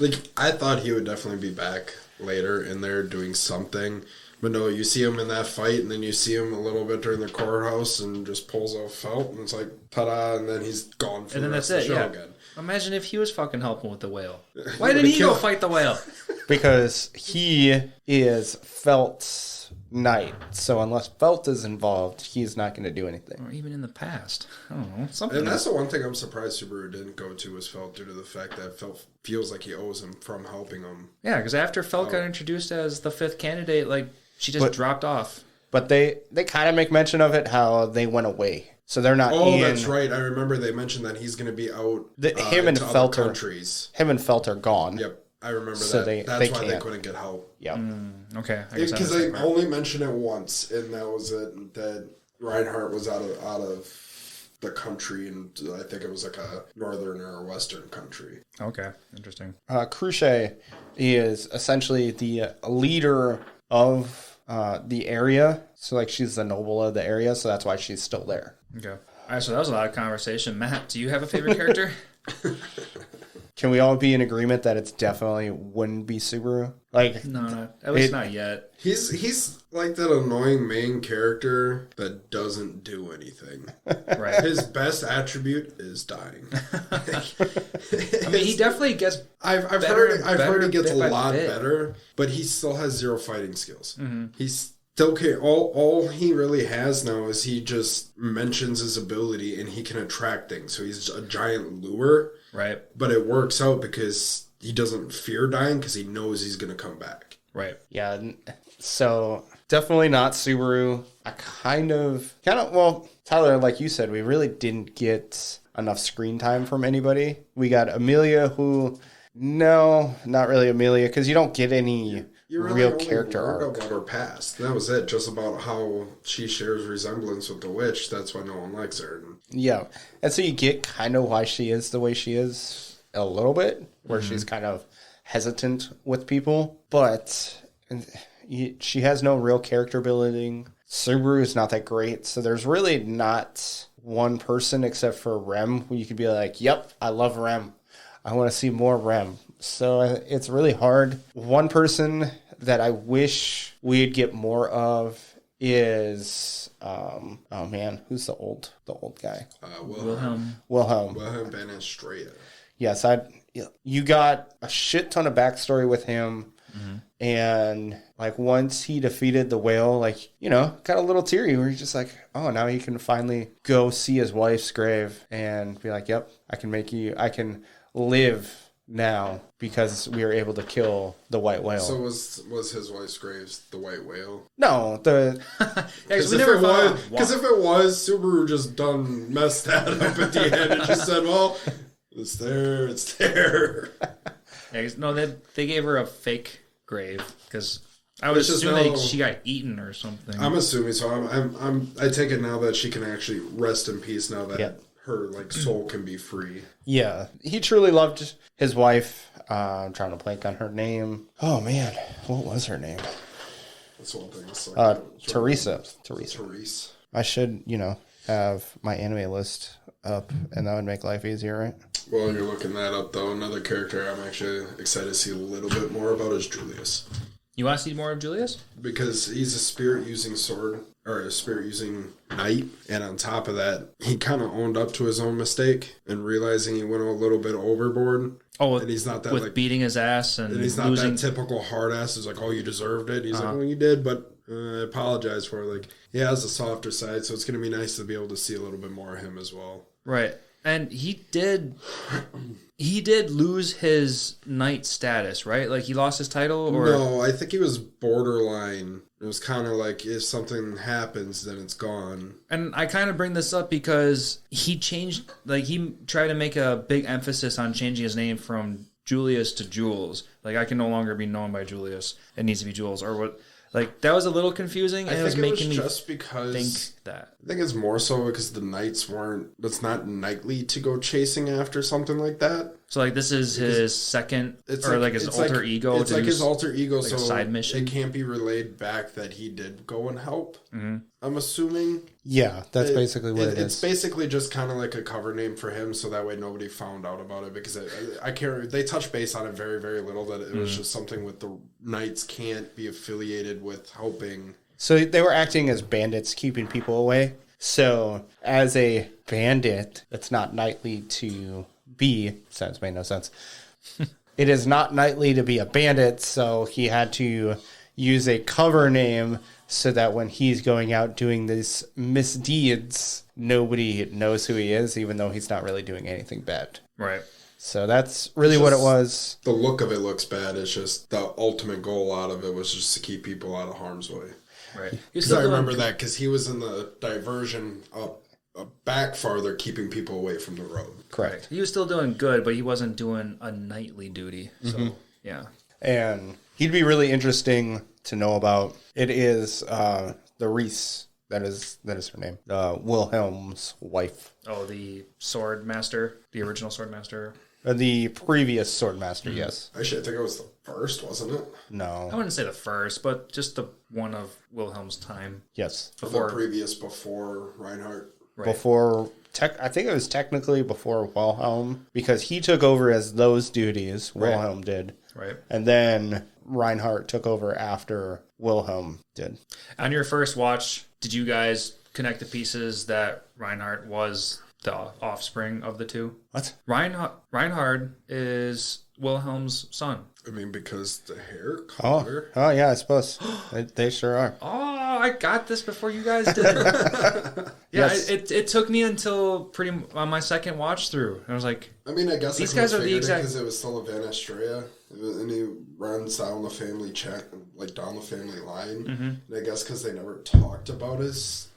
Like, I thought he would definitely be back later in there doing something. But no, you see him in that fight, and then you see him a little bit during the courthouse and just pulls out felt, and it's like, ta-da, and then he's gone for the rest of the show again. Imagine if he was fucking helping with the whale. Why didn't he go fight the whale? Because he is Felt's knight. So unless Felt is involved, he's not going to do anything. Or even in the past. I don't know. Something. And that's the one thing I'm surprised Subaru didn't go to was Felt, due to the fact that Felt feels like he owes him from helping him. Yeah, because after Felt got introduced as the fifth candidate, like, she just dropped off. But they kind of make mention of it, how they went away. So they're not in... that's right. I remember they mentioned that he's going to be out him and Felt countries. Him and Felt are gone. Yep, I remember that. That's why they couldn't get help. Yep. Okay. Because they only mentioned it once, and that was it. That Reinhardt was out of the country, and I think it was like a northern or a western country. Okay, interesting. Cruce is essentially the leader of the area. So, like, she's the noble of the area, so that's why she's still there. Okay. All right, so that was a lot of conversation. Matt, do you have a favorite character? Can we all be in agreement that it's definitely wouldn't be Subaru? Like, no, at least not yet. He's like that annoying main character that doesn't do anything. Right. His best attribute is dying. I mean, he definitely gets. I've heard he gets a lot better, but he still has zero fighting skills. Mm-hmm. He's still can't. All he really has now is he just mentions his ability and he can attract things. So he's a giant lure. Right. But it works out because he doesn't fear dying because he knows he's going to come back. Right. Yeah. So definitely not Subaru. I kind of, well, Tyler, like you said, we really didn't get enough screen time from anybody. We got Amelia, who, no, not really Amelia, because you don't get any real character arc. About her past. That was it. Just about how she shares resemblance with the witch. That's why no one likes her. Yeah. And so you get kind of why she is the way she is a little bit, where she's kind of hesitant with people. But she has no real character building. Subaru is not that great. So there's really not one person except for Rem who you could be like, yep, I love Rem. I want to see more Rem. So it's really hard. One person that I wish we'd get more of is oh man, who's the old guy? Wilhelm van Estrella. Yes, you got a shit ton of backstory with him. Mm-hmm. And like once he defeated the whale, like, you know, got a little teary where he's just like, oh, now he can finally go see his wife's grave and be like, yep, I can live now because we were able to kill the white whale. So was his wife's grave the white whale? No, because if it was, Subaru just done messed that up at the end and just said, well, it's there. Yeah, no, they gave her a fake grave because I would assume she got eaten or something. I'm assuming so. I take it now that she can actually rest in peace now that her soul can be free. Yeah, he truly loved his wife. I'm trying to blank on her name. Oh man, what was her name? That's one thing. Teresa. Therese. I should, have my anime list up, and that would make life easier, right? While you're looking that up, though, another character I'm actually excited to see a little bit more about is Julius. You want to see more of Julius? Because he's a spirit-using sword, or a spirit-using knight, and on top of that, he kind of owned up to his own mistake and realizing he went a little bit overboard. Oh, and he's not that with beating his ass and he's not losing. that typical hard ass. He's like, oh, you deserved it. He's like, well, you did, but I apologize for it. Like, he has a softer side, so it's going to be nice to be able to see a little bit more of him as well. Right. And he did lose his knight status, right? Like, he lost his title? Or No, I think he was borderline. It was kind of like, if something happens, then it's gone. And I kind of bring this up because he changed, like, he tried to make a big emphasis on changing his name from Julius to Jules. Like, I can no longer be known by Julius. It needs to be Jules. Or what? Like, that was a little confusing, and it was making me just because think that. I think it's more so because the knights weren't, it's not knightly to go chasing after something like that. So, like, this is his second, or like his alter ego. It's like his alter ego, like so a side mission. It can't be relayed back that he did go and help. Mm-hmm. I'm assuming. Yeah, that's basically what it is. It's basically just kind of like a cover name for him, so that way nobody found out about it, because I can't. They touch base on it very, very little, that it was just something with the knights can't be affiliated with helping. So they were acting as bandits, keeping people away. So as a bandit, it's not knightly to be. Sounds made no sense. It is not knightly to be a bandit, so he had to use a cover name so that when he's going out doing these misdeeds, nobody knows who he is, even though he's not really doing anything bad. Right. So that's really what it was. The look of it looks bad. It's just the ultimate goal out of it was just to keep people out of harm's way. Right. Because I remember that, because he was in the diversion up back farther, keeping people away from the road. Correct. He was still doing good, but he wasn't doing a nightly duty. So, yeah. And he'd be really interesting to know about. It is the Reese. That is her name. Wilhelm's wife. Oh, the sword master, the original sword master. The previous sword master, yes. Actually, I think it was the first, wasn't it? No. I wouldn't say the first, but just the one of Wilhelm's time. Yes. Before Reinhardt. Right. Before, I think it was technically before Wilhelm, because he took over as those duties. Wilhelm did. Right. And then Reinhardt took over after Wilhelm did. On your first watch, did you guys connect the pieces that Reinhardt was the offspring of the two? What? Reinhardt is Wilhelm's son. I mean, because the hair color. Oh yeah, I suppose. they sure are. Oh, I got this before you guys did. Yes. It took me until on my second watch through. I was like, I mean, I guess these guys are the exact, because it was still a Van Astrea, and he runs down the family down the family line. Mm-hmm. And I guess because they never talked about his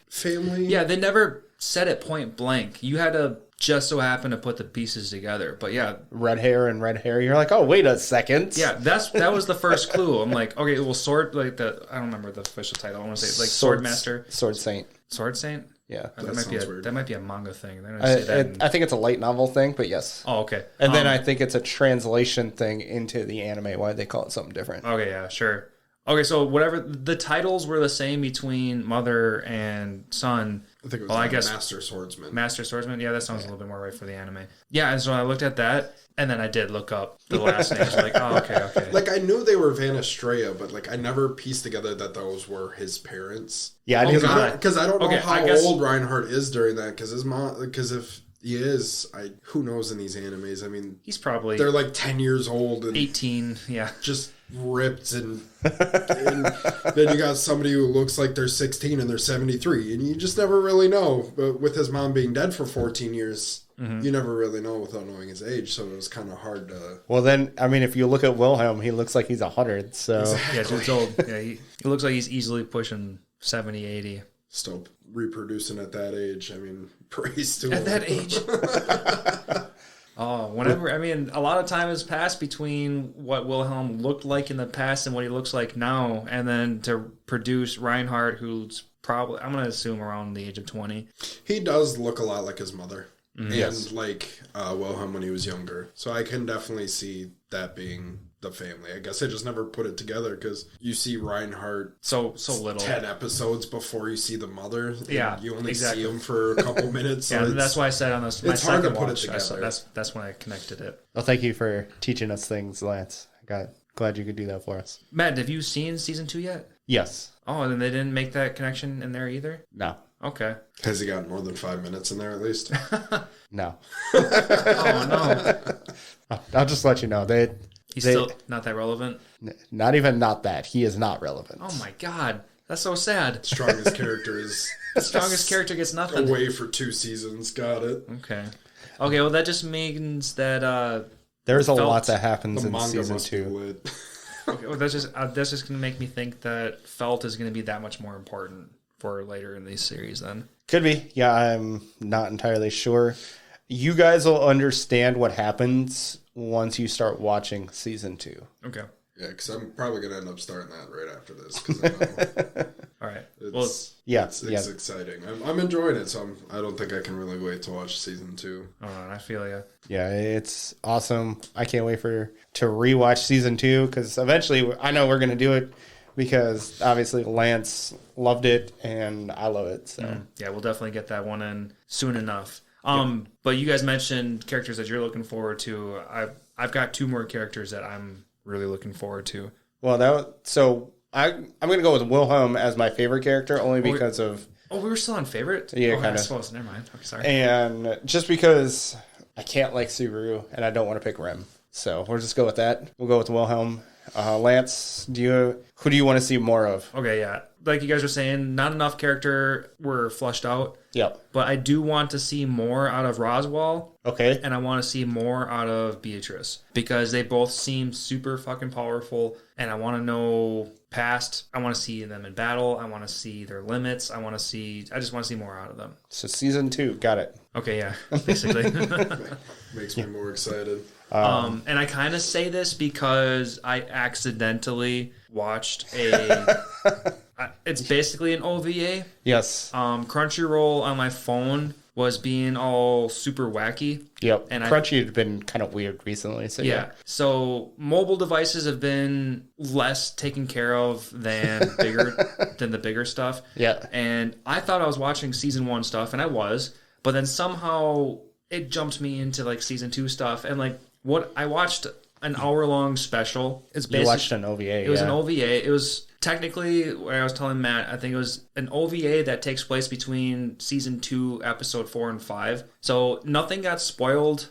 family. Yeah, they never said it point blank. You had to just so happen to put the pieces together. But yeah, red hair. You're like, oh, wait a second. Yeah, that was the first clue. I'm like, okay, well, I don't remember the official title. I want to say like Sword Master, Sword Saint. Sword Saint. Yeah, that might be a manga thing. They don't say that I think it's a light novel thing, but yes. Oh, okay. And then I think it's a translation thing into the anime. Why they call it something different? Okay, yeah, sure. Okay, so whatever the titles were the same between mother and son. I think it was Master Swordsman. Master Swordsman, yeah, that sounds a little bit more right for the anime. Yeah, and so I looked at that, and then I did look up the last names. Like, oh, okay. Like, I knew they were Van Astrea, but like I never pieced together that those were his parents. Yeah, because I don't know how old Reinhardt is during that. Because his mom, because if he is, who knows in these animes? I mean, he's probably they're like 10 years old and 18. Yeah, just ripped and then you got somebody who looks like they're 16 and they're 73, and you just never really know. But with his mom being dead for 14 years, you never really know without knowing his age, so it was kind of hard to. Well, then, I mean, if you look at Wilhelm, he looks like he's 100, so. Exactly. Yeah, dude's old. Yeah, he looks like he's easily pushing 70, 80. Still reproducing at that age. I mean, praise to him. At that age? Oh, whenever, I mean, a lot of time has passed between what Wilhelm looked like in the past and what he looks like now, and then to produce Reinhardt, who's probably, I'm going to assume around the age of 20. He does look a lot like his mother. Yes. And like Wilhelm when he was younger. So I can definitely see that being the family. I guess I just never put it together because you see Reinhardt so little 10 episodes before you see the mother. Yeah, you only exactly. see him for a couple minutes. So yeah, that's why I said on this. My it's hard to second put watch, it I saw, together. that's when I connected it. Well, thank you for teaching us things, Lance. Glad you could do that for us. Matt, have you seen season 2 yet? Yes. Oh, then they didn't make that connection in there either? No. Okay. Has he got more than 5 minutes in there at least? No. Oh, no. I'll just let you know. He's still not that relevant? Not even not that. He is not relevant. Oh, my God. That's so sad. Strongest character is The strongest character gets nothing. away for 2 seasons. Got it. Okay, well, that just means that... There's a Felt- lot that happens The in manga season must be 2. lit. Okay, well, that's just going to make me think that Felt is going to be that much more important for later in these series then. Could be. Yeah, I'm not entirely sure. You guys will understand what happens once you start watching season 2. Okay. Yeah, because I'm probably going to end up starting that right after this. 'Cause I know All right. it's, Yeah, it's yeah. exciting. I'm enjoying it, so I don't think I can really wait to watch season 2. I feel you. Yeah, it's awesome. I can't wait to rewatch season 2 because eventually I know we're going to do it because obviously Lance loved it and I love it. So Yeah, we'll definitely get that one in soon enough. But you guys mentioned characters that you're looking forward to. I've got 2 more characters that I'm really looking forward to. Well, I'm going to go with Wilhelm as my favorite character only because of... Oh, we were still on favorite? Yeah, I kind of. suppose. Never mind. Okay, sorry. And just because I can't like Subaru and I don't want to pick Rem. So we'll just go with that. We'll go with Wilhelm. Lance, who do you want to see more of? Okay, yeah. Like you guys were saying, not enough character were flushed out. Yep. But I do want to see more out of Roswell. Okay. And I want to see more out of Beatrice. Because they both seem super fucking powerful. And I want to know past. I want to see them in battle. I want to see their limits. I just want to see more out of them. So season 2, got it. Okay, yeah. Basically. Makes me more excited. And I kind of say this because I accidentally watched it's basically an OVA. Yes. Crunchyroll on my phone was being all super wacky. Yep. And Crunchy had been kind of weird recently. So yeah. So mobile devices have been less taken care of than the bigger stuff. Yeah. And I thought I was watching season 1 stuff, and I was, but then somehow it jumped me into like season 2 stuff, and like what I watched an hour-long special. It's basically, you watched an OVA. It was an OVA. It was technically, where I was telling Matt, I think it was an OVA that takes place between season 2, episode 4 and 5. So nothing got spoiled.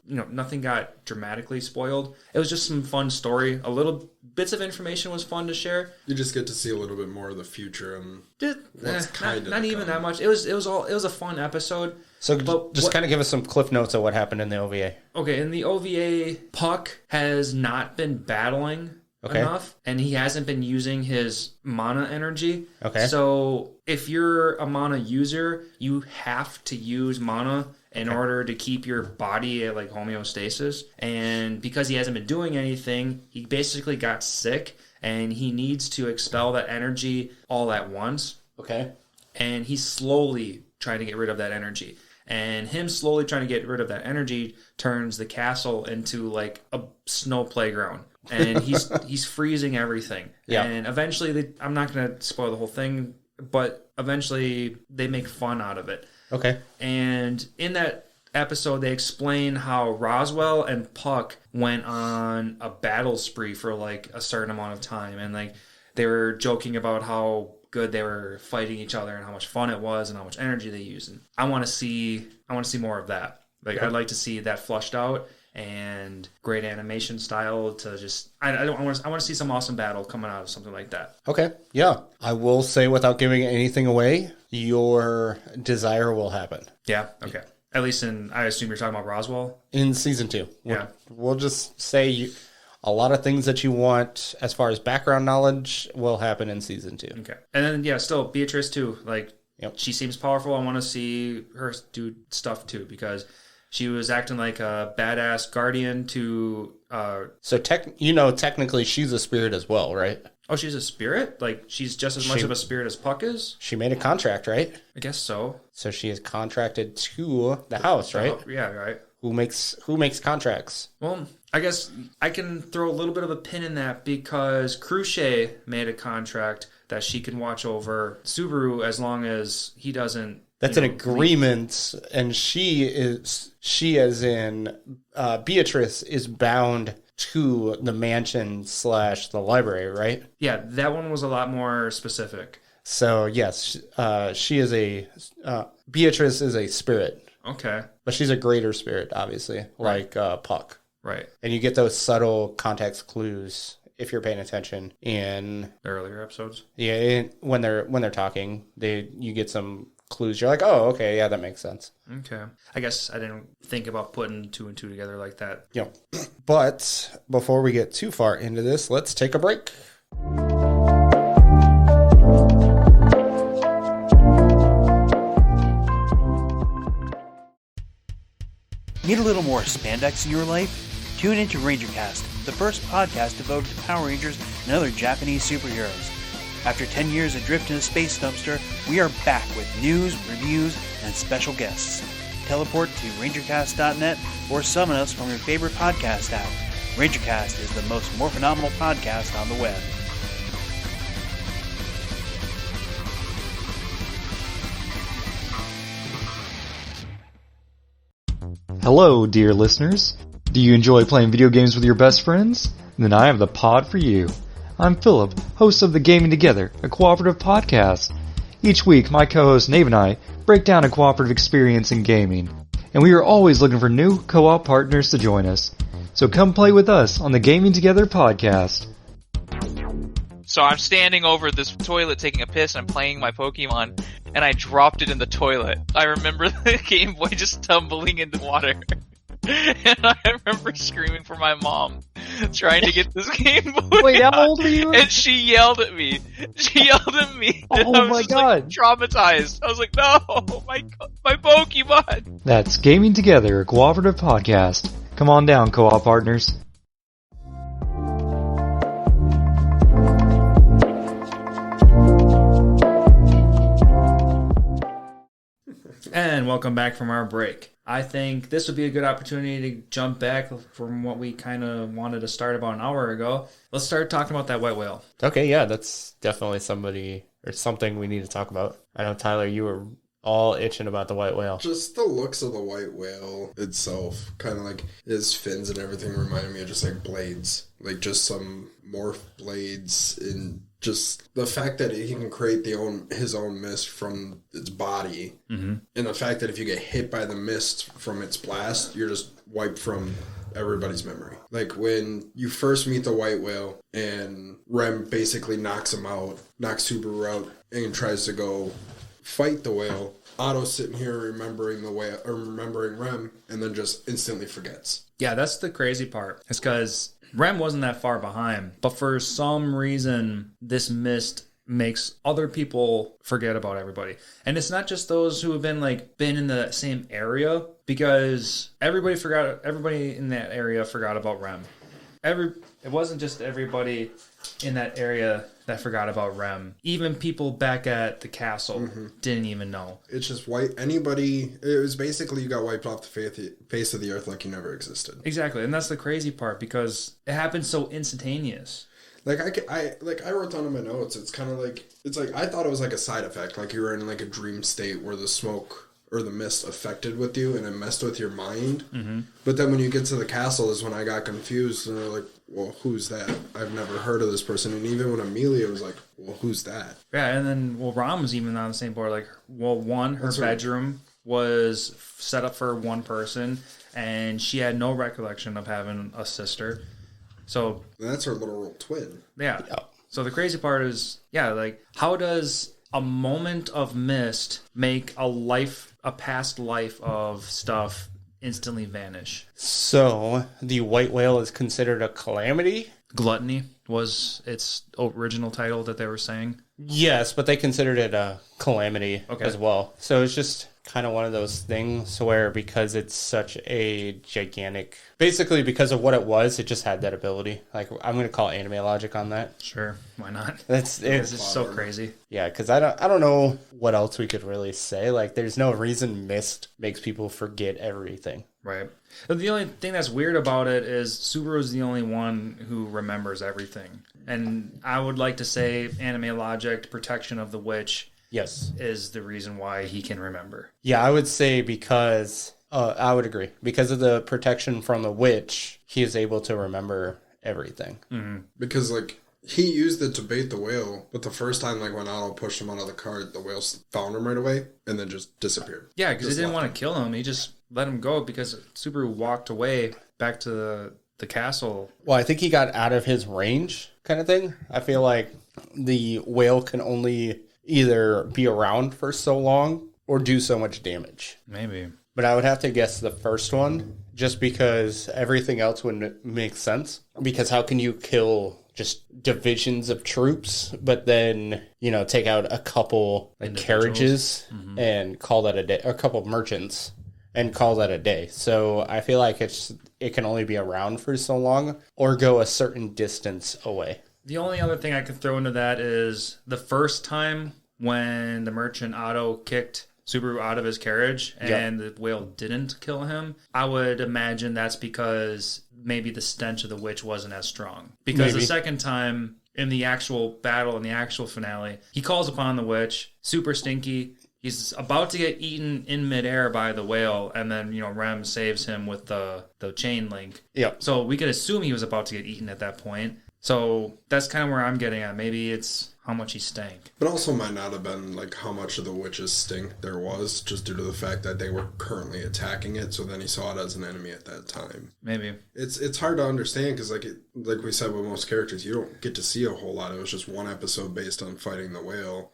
Nothing got dramatically spoiled. It was just some fun story. A little bits of information was fun to share. You just get to see a little bit more of the future and Not even that much. It was a fun episode. So just kind of give us some cliff notes of what happened in the OVA. Okay, in the OVA, Puck has not been battling enough, and he hasn't been using his mana energy. Okay. So if you're a mana user, you have to use mana in order to keep your body at like homeostasis. And because he hasn't been doing anything, he basically got sick, and he needs to expel that energy all at once. Okay. And he's slowly trying to get rid of that energy. And him slowly trying to get rid of that energy turns the castle into like a snow playground. And he's freezing everything. Yeah. And eventually, I'm not going to spoil the whole thing, but eventually they make fun out of it. Okay. And in that episode, they explain how Roswell and Puck went on a battle spree for like a certain amount of time. And like they were joking about how good they were fighting each other and how much fun it was and how much energy they used. And I want to see more of that. Like I'd like to see that flushed out and great animation style to just I want to see some awesome battle coming out of something like that. Okay. Yeah. I will say without giving anything away, your desire will happen. Yeah. Okay. At least I assume you're talking about Roswell In season 2. Yeah. We'll just say a lot of things that you want as far as background knowledge will happen in season 2. Okay. And then still Beatrice too. Like She seems powerful. I want to see her do stuff too because she was acting like a badass guardian to So technically she's a spirit as well, right? Oh, she's a spirit? Like she's just as much of a spirit as Puck is? She made a contract, right? I guess so. So she is contracted to the house, right? Yeah, right. Who makes contracts? Well, I guess I can throw a little bit of a pin in that because Crucier made a contract that she can watch over Subaru as long as he doesn't. That's an agreement, and she as in Beatrice is bound to the mansion / the library, right? Yeah, that one was a lot more specific. So yes, she is Beatrice is a spirit. Okay. But she's a greater spirit, obviously, like Puck. Right. And you get those subtle context clues if you're paying attention in the earlier episodes. Yeah, when they're talking, you get some clues. You're like, oh, okay, yeah, that makes sense. Okay. I guess I didn't think about putting 2 and 2 together like that. Yeah. But before we get too far into this, let's take a break. Need a little more spandex in your life? Tune into RangerCast, the first podcast devoted to Power Rangers and other Japanese superheroes. After 10 years adrift in a space dumpster, we are back with news, reviews, and special guests. Teleport to rangercast.net or summon us from your favorite podcast app. RangerCast is the most more phenomenal podcast on the web. Hello, dear listeners. Do you enjoy playing video games with your best friends? Then I have the pod for you. I'm Philip, host of the Gaming Together, a cooperative podcast. Each week, my co-host Nave and I break down a cooperative experience in gaming, and we are always looking for new co-op partners to join us. So come play with us on the Gaming Together podcast. So I'm standing over this toilet taking a piss and I'm playing my Pokemon, and I dropped it in the toilet. I remember the Game Boy just tumbling into water. And I remember screaming for my mom, trying to get this Game Boy. Wait, how old were you? And she yelled at me. Oh I was my just, god. like, traumatized. I was like, no, my Pokemon. That's Gaming Together, a cooperative podcast. Come on down, co-op partners. And welcome back from our break. I think this would be a good opportunity to jump back from what we kind of wanted to start about an hour ago. Let's start talking about that white whale. Okay, yeah, that's definitely something we need to talk about. I know, Tyler, you were all itching about the white whale. Just the looks of the white whale itself, kind of like his fins and everything reminded me of just like blades, like just some morph blades, and just the fact that he can create his own mist from its body, and the fact that if you get hit by the mist from its blast, you're just wiped from everybody's memory. Like when you first meet the white whale and Rem basically knocks Subaru out and tries to go fight the whale, Otto's sitting here remembering the whale or remembering Rem, and then just instantly forgets. Yeah, that's the crazy part. It's because Rem wasn't that far behind, but for some reason, this mist makes other people forget about everybody. And it's not just those who have been in the same area, because everybody in that area forgot about Rem. It wasn't just everybody in that area that forgot about Rem. Even people back at the castle didn't even know. It's just it was basically you got wiped off the face of the earth like you never existed. Exactly, and that's the crazy part, because it happened so instantaneous. Like I wrote down in my notes, it's kind of like, it's like I thought it was like a side effect, like you were in like a dream state where the smoke or the mist affected with you and it messed with your mind. But then when you get to the castle is when I got confused, and they're like, well, who's that? I've never heard of this person. And even when Amelia was like, well, who's that? Yeah, and then Rom was even on the same board. Like, well, her bedroom was set up for one person, and she had no recollection of having a sister. So and that's her little twin. Yeah. So the crazy part is, how does a moment of mist make a past life of stuff instantly vanish? So the white whale is considered a calamity? Gluttony was its original title that they were saying. Yes, but they considered it a calamity as well. So it's just kind of one of those things where because it's such a gigantic, basically because of what it was, it just had that ability. Like, I'm going to call anime logic on that. Sure, why not? It's Just so crazy. Yeah, because I don't know what else we could really say. Like, there's no reason Mist makes people forget everything. Right. But the only thing that's weird about it is Subaru's the only one who remembers everything. And I would like to say anime logic, protection of the witch, Yes. is the reason why he can remember. Yeah, I would say because, I would agree. Because of the protection from the witch, he is able to remember everything. Mm-hmm. Because, like, he used it to bait the whale, but the first time, like, when Otto pushed him out of the cart, the whale found him right away and then just disappeared. Yeah, because he Just didn't left want to kill him. He just let him go because Subaru walked away back to the castle. Well, I think he got out of his range kind of thing. I feel like the whale can only either be around for so long or do so much damage. Maybe. But I would have to guess the first one just because everything else would make sense. Because how can you kill just divisions of troops, but then, you know, take out a couple like carriages and call that a day, or a couple merchants and call that a day. So I feel like it can only be around for so long or go a certain distance away. The only other thing I could throw into that is the first time when the merchant Otto kicked Subaru out of his carriage and the whale didn't kill him, I would imagine that's because maybe the stench of the witch wasn't as strong. Because the second time in the actual battle, in the actual finale, he calls upon the witch, super stinky. He's about to get eaten in midair by the whale, and then, you know, Rem saves him with the chain link. Yep. So we could assume he was about to get eaten at that point. So that's kind of where I'm getting at. Maybe it's how much he stank. But also might not have been like how much of the witch's stink there was, just due to the fact that they were currently attacking it. So then he saw it as an enemy at that time. Maybe it's hard to understand because like we said with most characters, you don't get to see a whole lot. It was just one episode based on fighting the whale,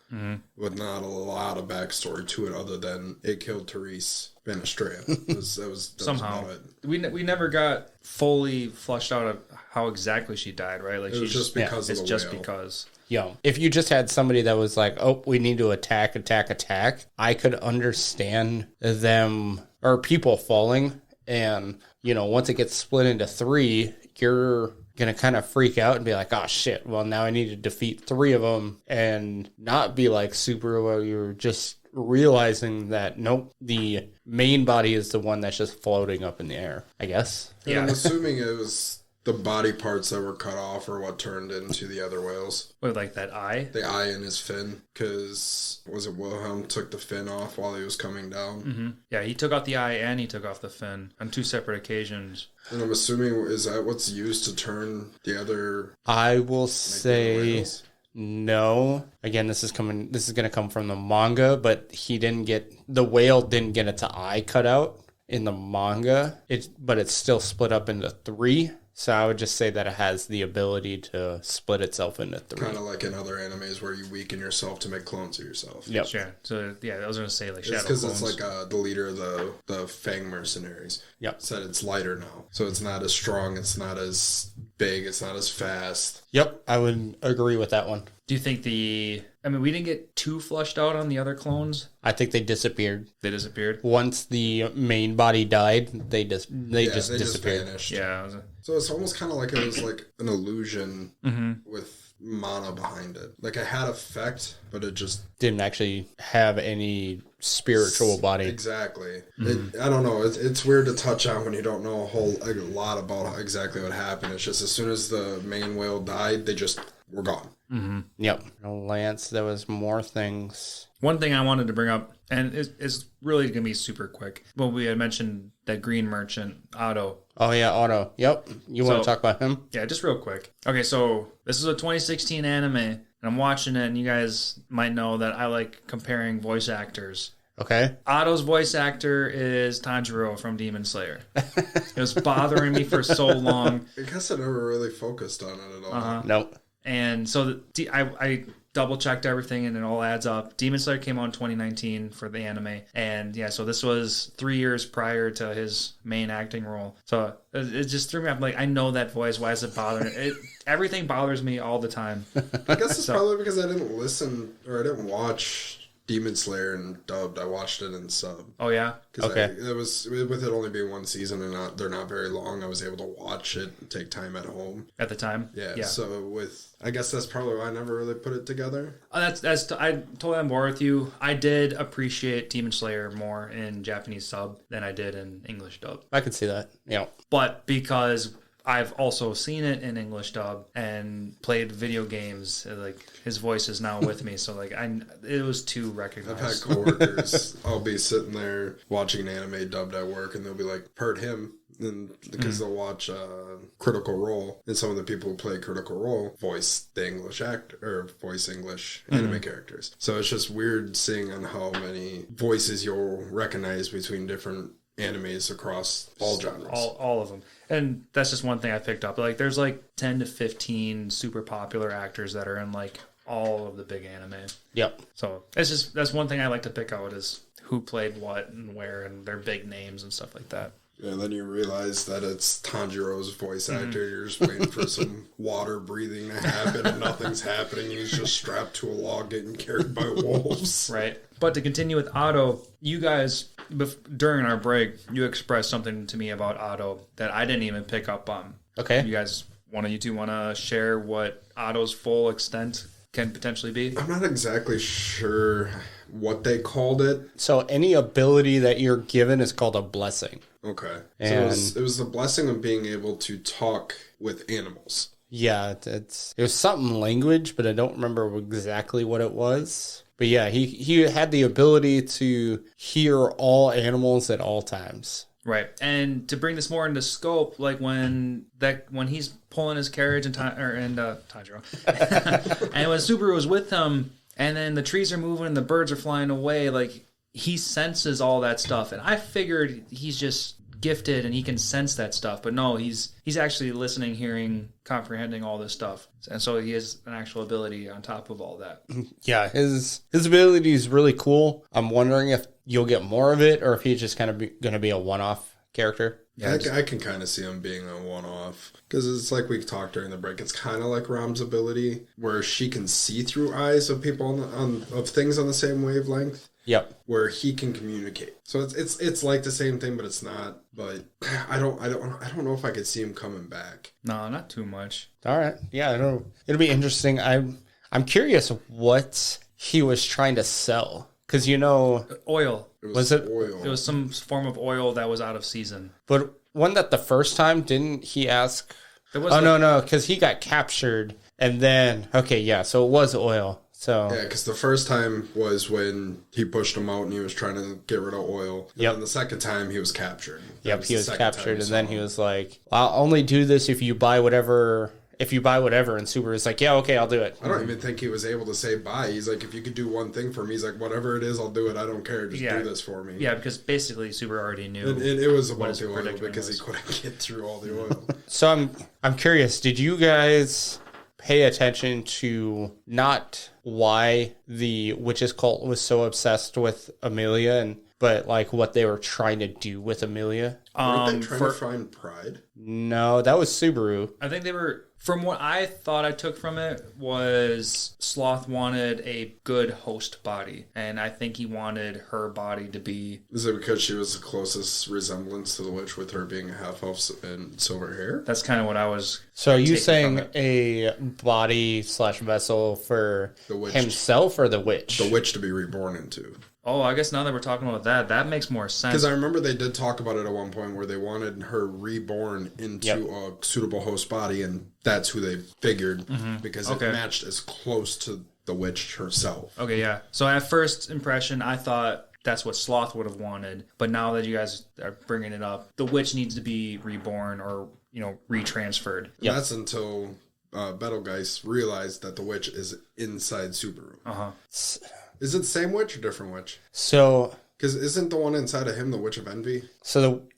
with not a lot of backstory to it other than it killed Therese Van Estrella. That was somehow about it. we never got fully flushed out of how exactly she died, right? Like It was she's just because of it's the just whale. because. Yeah. If you just had somebody that was like, oh, we need to attack, I could understand them or people falling. And, you know, once it gets split into three, you're going to kind of freak out and be like, oh, shit, well, now I need to defeat three of them and not be like super well. You're just realizing that, nope, the main body is the one that's just floating up in the air, I guess. And I'm assuming it was the body parts that were cut off or what turned into the other whales. With like that eye? The eye and his fin, because was it Wilhelm took the fin off while he was coming down? Mm-hmm. Yeah, he took off the eye and he took off the fin on two separate occasions. And I'm assuming, is that what's used to turn the other... I will say no. Again, this is going to come from the manga, but the whale didn't get its eye cut out in the manga. But it's still split up into three. So I would just say that it has the ability to split itself into three. Kind of like in other animes where you weaken yourself to make clones of yourself. Yep. Sure. So, yeah, I was going to say like shadow It's because clones. it's like the leader of the Fang mercenaries. Yep. Said it's lighter now. So it's not as strong, it's not as big, it's not as fast. Yep, I would agree with that one. Do you think we didn't get too flushed out on the other clones? I think they disappeared. They disappeared? Once the main body died, they just disappeared. Just vanished. Yeah. So it's almost kind of like it was like an illusion with mana behind it. Like it had effect, but it just didn't actually have any spiritual body. Exactly. I don't know. It's weird to touch on when you don't know a lot about exactly what happened. It's just as soon as the main whale died, they just were gone. Mm-hmm. Yep. Lance, there was more things. One thing I wanted to bring up, and it's really going to be super quick, but we had mentioned that green merchant, Otto. Oh, yeah, Otto. Yep. You want to talk about him? Yeah, just real quick. Okay, so this is a 2016 anime, and I'm watching it, and you guys might know that I like comparing voice actors. Okay. Otto's voice actor is Tanjiro from Demon Slayer. It was bothering me for so long. I guess I never really focused on it at all. Nope. And so I double-checked everything, and it all adds up. Demon Slayer came out in 2019 for the anime. And, yeah, so this was 3 years prior to his main acting role. So it just threw me off. Like, I know that voice. Why is it bothering? Everything bothers me all the time. I guess it's probably because I didn't listen or I didn't watch Demon Slayer and dubbed. I watched it in sub. Oh yeah. Okay. It was with it only being one season and they're not very long. I was able to watch it and take time at home. At the time. Yeah. So I guess that's probably why I never really put it together. I totally on board with you. I did appreciate Demon Slayer more in Japanese sub than I did in English dub. I could see that. Yeah. But because I've also seen it in English dub and played video games, like his voice is now with me, so like it was too recognized. I've had coworkers. I'll be sitting there watching an anime dubbed at work, and they'll be like, "Heard him," and because they'll watch Critical Role, and some of the people who play Critical Role voice the English actor or voice English anime characters. So it's just weird seeing on how many voices you'll recognize between different animes across all genres. All of them. And that's just one thing I picked up. Like there's like 10 to 15 super popular actors that are in like all of the big anime. Yep. So that's one thing I like to pick out is who played what and where and their big names and stuff like that. Yeah, then you realize that it's Tanjiro's voice actor. You're just waiting for some water breathing to happen and nothing's happening. He's just strapped to a log getting carried by wolves. Right. But to continue with Otto, you guys, during our break, you expressed something to me about Otto that I didn't even pick up on. Okay. You guys, one of you two want to share what Otto's full extent can potentially be? I'm not exactly sure what they called it. So any ability that you're given is called a blessing. Okay. And so it was the blessing of being able to talk with animals. yeah, it was something language, but I don't remember exactly what it was. But yeah, he had the ability to hear all animals at all times. Right. And to bring this more into scope, like when he's pulling his carriage and Tanjiro, and when Subaru was with him, and then the trees are moving and the birds are flying away, like he senses all that stuff. And I figured he's just gifted and he can sense that stuff, but no, he's actually listening, hearing, comprehending all this stuff. And so he has an actual ability on top of all that. Yeah, his ability is really cool. I'm wondering if you'll get more of it or if he's just kind of going to be a one-off character. Yeah, I can kind of see him being a one-off. Because it's like we talked during the break. It's kind of like Rom's ability, where she can see through eyes of people of things on the same wavelength. Yep. Where he can communicate. So it's like the same thing, but it's not. But I don't know if I could see him coming back. No, not too much. All right. Yeah, it'll be interesting. I'm curious what he was trying to sell. Because, oil. Was it oil? It was some form of oil that was out of season. But wasn't that the first time? Didn't he ask? No, no, because he got captured. And then, okay, yeah, so it was oil. So Yeah, because the first time was when he pushed him out and he was trying to get rid of oil. And Yep. then the second time he was captured. Yep, he was captured. And then he was. was like, I'll only do this if you buy whatever. And Subaru's like, yeah, okay, I'll do it. I don't even think he was able to say bye. He's like, if you could do one thing for me, he's like, whatever it is, I'll do it. I don't care. Just do this for me. Yeah, because basically Subaru already knew. And it was about his the oil predicament because was. he couldn't get through all the oil. So I'm curious, did you guys pay attention to not why the witches cult was so obsessed with Amelia, but like what they were trying to do with Amelia? Weren't they trying to find pride? No, that was Subaru. I think they were, from what I thought I took from it, was Sloth wanted a good host body. And I think he wanted her body to be... Is it because she was the closest resemblance to the witch with her being a half-elf and silver hair? That's kind of what I was... So are you taking saying from it. a body/vessel for The witch. himself or the witch? The witch to be reborn into. Oh, I guess now that we're talking about that makes more sense. Because I remember they did talk about it at one point where they wanted her reborn into a suitable host body, and that's who they figured because it matched as close to the witch herself. Okay, yeah. So at first impression, I thought that's what Sloth would have wanted. But now that you guys are bringing it up, the witch needs to be reborn or, retransferred. And that's until Betelgeuse realized that the witch is inside Subaru. Uh-huh. Is it the same witch or different witch? So Because isn't the one inside of him the Witch of Envy?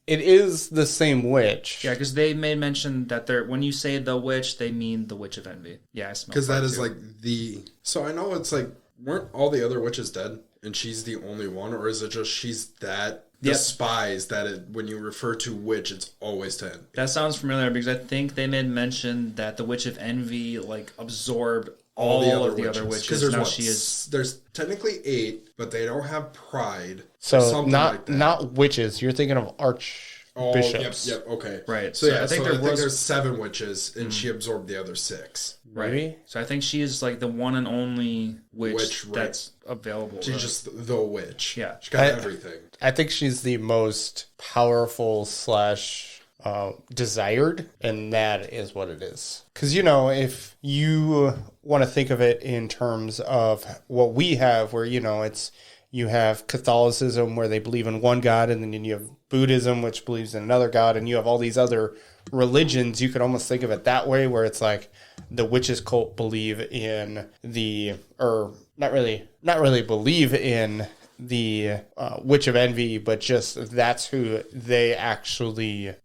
it is the same witch. Yeah, because they made mention that when you say the witch, they mean the Witch of Envy. Yeah, I smell Because that is too. like the... So I know it's like, weren't all the other witches dead? And she's the only one? Or is it just she's that despised that when you refer to witch, it's always to end? That sounds familiar because I think they made mention that the Witch of Envy, absorbed all of the other witches. Because Now she is. there's technically 8, but they don't have pride. So not witches. You're thinking of archbishops. Yep, okay. Right. So yeah, I think there's 7 witches, and she absorbed the other 6. Right. Maybe? So I think she is like the one and only witch Right. that's available. She's just the witch. Yeah. She got everything. I think she's the most powerful / desired, and that is what it is. Because, if you want to think of it in terms of what we have, where, you have Catholicism where they believe in one God, and then you have Buddhism, which believes in another God, and you have all these other religions. You could almost think of it that way, where it's like the witches cult believe in not really believe in the Witch of Envy, but just that's who they actually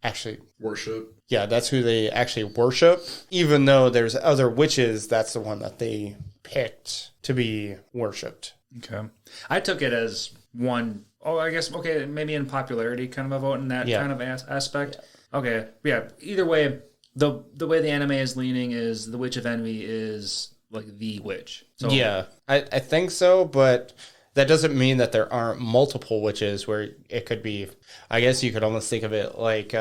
Worship. Yeah, that's who they actually worship. Even though there's other witches, that's the one that they picked to be worshipped. Okay. I took it as one. Oh, I guess, okay, maybe in popularity kind of a vote in that kind of aspect. Yeah. Okay. Yeah. Either way, the way the anime is leaning is the Witch of Envy is like the witch. So, yeah, I think so, but that doesn't mean that there aren't multiple witches where it could be. I guess you could almost think of it like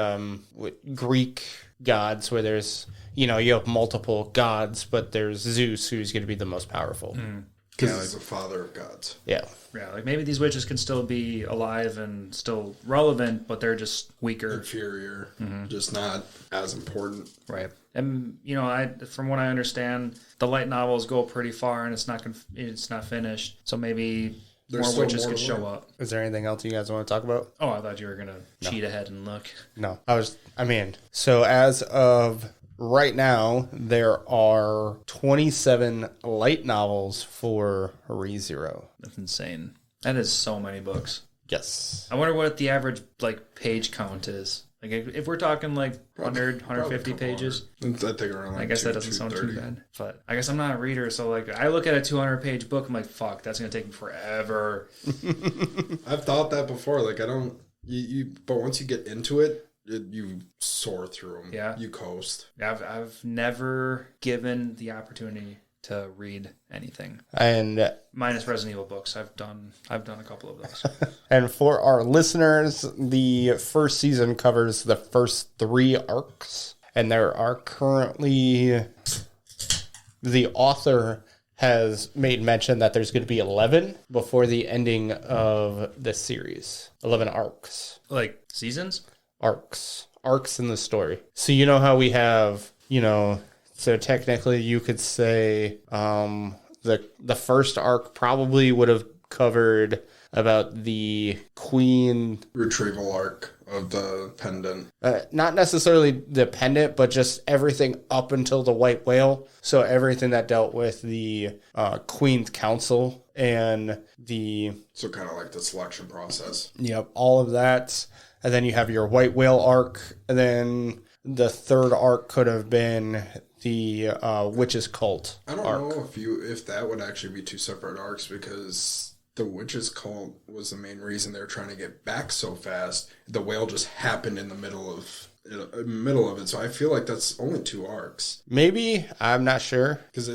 Greek gods, where there's, you have multiple gods, but there's Zeus, who's going to be the most powerful. Because he's the father of gods. Yeah. Yeah, like maybe these witches can still be alive and still relevant, but they're just weaker. Inferior. Just not as important. Right. And, from what I understand, the light novels go pretty far and it's not finished. So maybe more witches could show up. Is there anything else you guys want to talk about? Oh, I thought you were going to cheat ahead and look. No. So as of right now, there are 27 light novels for ReZero. That's insane. That is so many books. Yes. I wonder what the average page count is. Like if we're talking like 100, 150 pages. I think around I guess that doesn't sound too bad. But I guess I'm not a reader, so like I look at a 200-page book, I'm like, fuck, that's going to take me forever. I've thought that before. Like I don't, but once you get into it, you soar through them. Yeah. You coast. I've never given the opportunity to read anything. And minus Resident Evil books. I've done a couple of those. And for our listeners, the first season covers the first 3 arcs, and there are currently, the author has made mention that there's going to be 11 before the ending of the series. 11 arcs. Like seasons? Arcs in the story. So how we have, so technically you could say the first arc probably would have covered about the queen retrieval arc of the pendant. Not necessarily the pendant, but just everything up until the white whale. So everything that dealt with the Queen's Council and the... So kind of like the selection process. Yep, all of that. And then you have your white whale arc. And then the third arc could have been the witches cult I don't arc. know if that would actually be 2 separate arcs, because the witches cult was the main reason they're trying to get back so fast. The whale just happened in the middle of it. So I feel like that's only 2 arcs. Maybe. I'm not sure. Because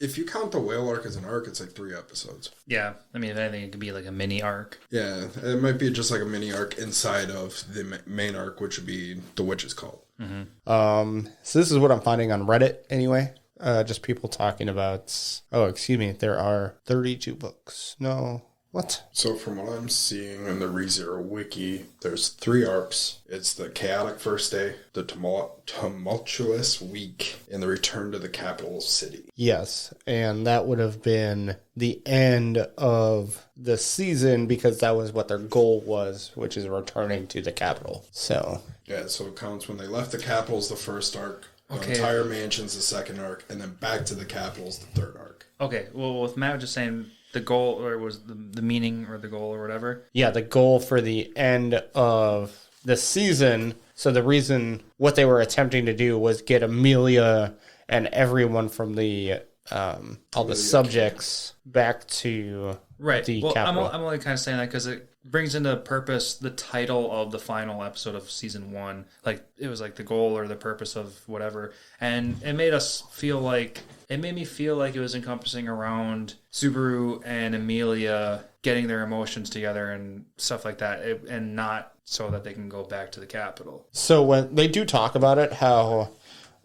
if you count the whale arc as an arc, it's like 3 episodes. Yeah. I mean, if anything, it could be like a mini arc. Yeah. It might be just like a mini arc inside of the main arc, which would be the witches cult. Mm-hmm. So this is what I'm finding on Reddit anyway. Just people talking about... Oh, excuse me. There are 32 books. No. What? So from what I'm seeing in the ReZero wiki, there's 3 arcs. It's the chaotic first day, the tumultuous week, and the return to the capital city. Yes, and that would have been the end of the season because that was what their goal was, which is returning to the capital. So... Yeah, so it counts when they left the capital's the first arc, the entire mansion's the second arc, and then back to the capital's the third arc. Okay, well, with Matt just saying the goal, or was the meaning or the goal or whatever? Yeah, the goal for the end of the season. So the reason what they were attempting to do was get Amelia and everyone from the all the subjects back to Right. the Well, capital. I'm only kind of saying that because it brings into purpose the title of the final episode of season 1. Like, it was like the goal or the purpose of whatever. And it made me feel like it was encompassing around Subaru and Emilia getting their emotions together and stuff like that, and not so that they can go back to the capital. So when they do talk about it, how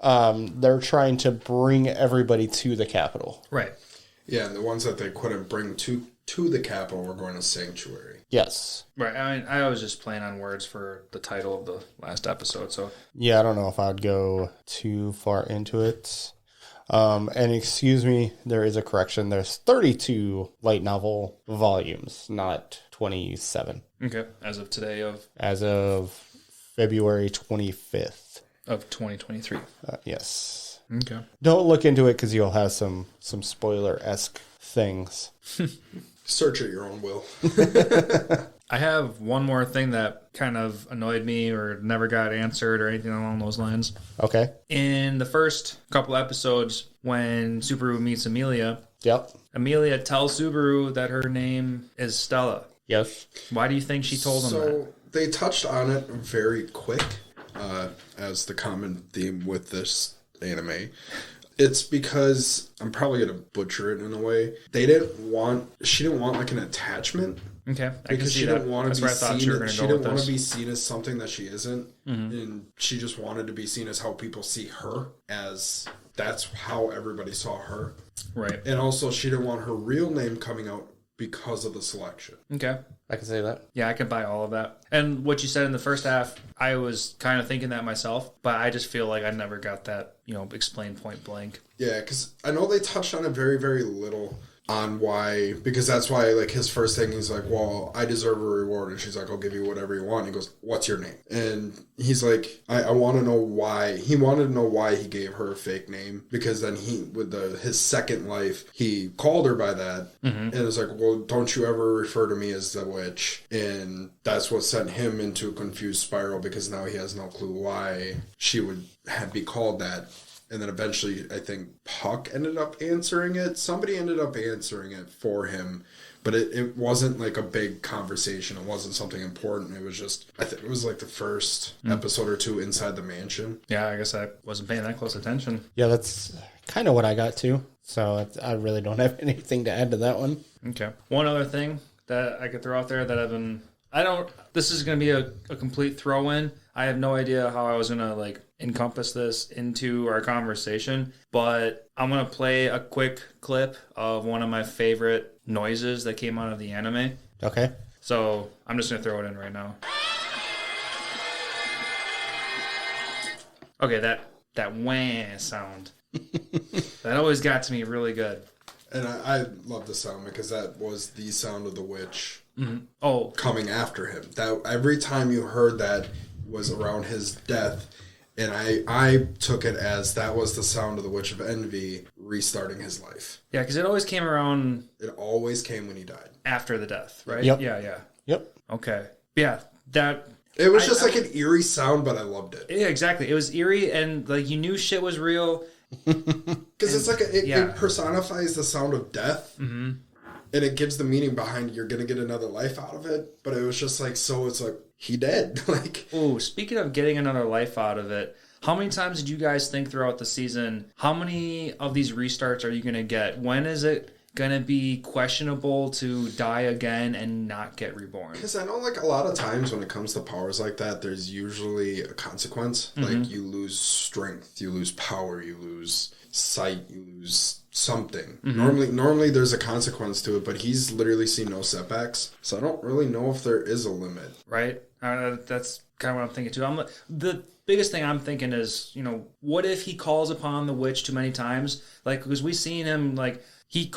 they're trying to bring everybody to the capital. Right. Yeah, and the ones that they couldn't bring to the capital were going to Sanctuary. Yes. Right. I mean, I was just playing on words for the title of the last episode. So Yeah, I don't know if I'd go too far into it. And excuse me, there is a correction. There's 32 light novel volumes, not 27. okay, as of today As of February 25th. of 2023. Yes. Okay. Don't look into it because you'll have some spoiler-esque things. Search at your own will. I have one more thing that kind of annoyed me or never got answered or anything along those lines. Okay. In the first couple episodes, when Subaru meets Emilia, Yep. Emilia tells Subaru that her name is Stella. Yes. Why do you think she told him that? So they touched on it very quick, as the common theme with this anime. It's because I'm probably gonna butcher it in a way. She didn't want like an attachment. Okay, I can Because see she that. didn't want That's to where be I thought seen. you were going to She go didn't with want this. to be seen as something that she isn't, and she just wanted to be seen as how people see her. As that's how everybody saw her. Right. And also, she didn't want her real name coming out because of the selection. Okay. I can say that. Yeah, I can buy all of that. And what you said in the first half, I was kind of thinking that myself, but I just feel like I never got that, explained point blank. Yeah, because I know they touched on it very, very little on why, because that's why, like, his first thing, he's like, well, I deserve a reward. And she's like, I'll give you whatever you want. He goes, what's your name? And he's like, I want to know why. He wanted to know why he gave her a fake name, because then with his second life, he called her by that. And it's like, well, don't you ever refer to me as the witch? And that's what sent him into a confused spiral, because now he has no clue why she would be called that. And then eventually, I think Puck ended up answering it. Somebody ended up answering it for him. But it wasn't like a big conversation. It wasn't something important. It was just, I think it was like the first episode or two inside the mansion. Yeah, I guess I wasn't paying that close attention. Yeah, that's kind of what I got too. So I really don't have anything to add to that one. Okay. One other thing that I could throw out there that this is going to be a complete throw-in. I have no idea how I was going to encompass this into our conversation, but I'm going to play a quick clip of one of my favorite noises that came out of the anime. Okay. So I'm just going to throw it in right now. Okay, that wah sound. That always got to me really good. And I love the sound, because that was the sound of the witch Oh, coming after him. That every time you heard that was around his death. And I took it as that was the sound of the Witch of Envy restarting his life. yeah, because it always came around It always came when he died. after the death, right? Yep. Yeah. Yep. Okay. Yeah, that... It was just like an eerie sound, but I loved it. Yeah, exactly. It was eerie, and you knew shit was real. Because it's like yeah. it personifies the sound of death. Mm-hmm. And it gives the meaning behind you're going to get another life out of it. But it was just it's like, he dead. Oh, speaking of getting another life out of it, how many times did you guys think throughout the season, how many of these restarts are you going to get? When is it going to be questionable to die again and not get reborn? Because I know, a lot of times when it comes to powers like that, there's usually a consequence. Mm-hmm. You lose strength, you lose power, you lose sight, you lose something. Normally there's a consequence to it, but he's literally seen no setbacks. So I don't really know if there is a limit. Right? That's kind of what I'm thinking too. The biggest thing I'm thinking is, what if he calls upon the witch too many times? Because we've seen him, he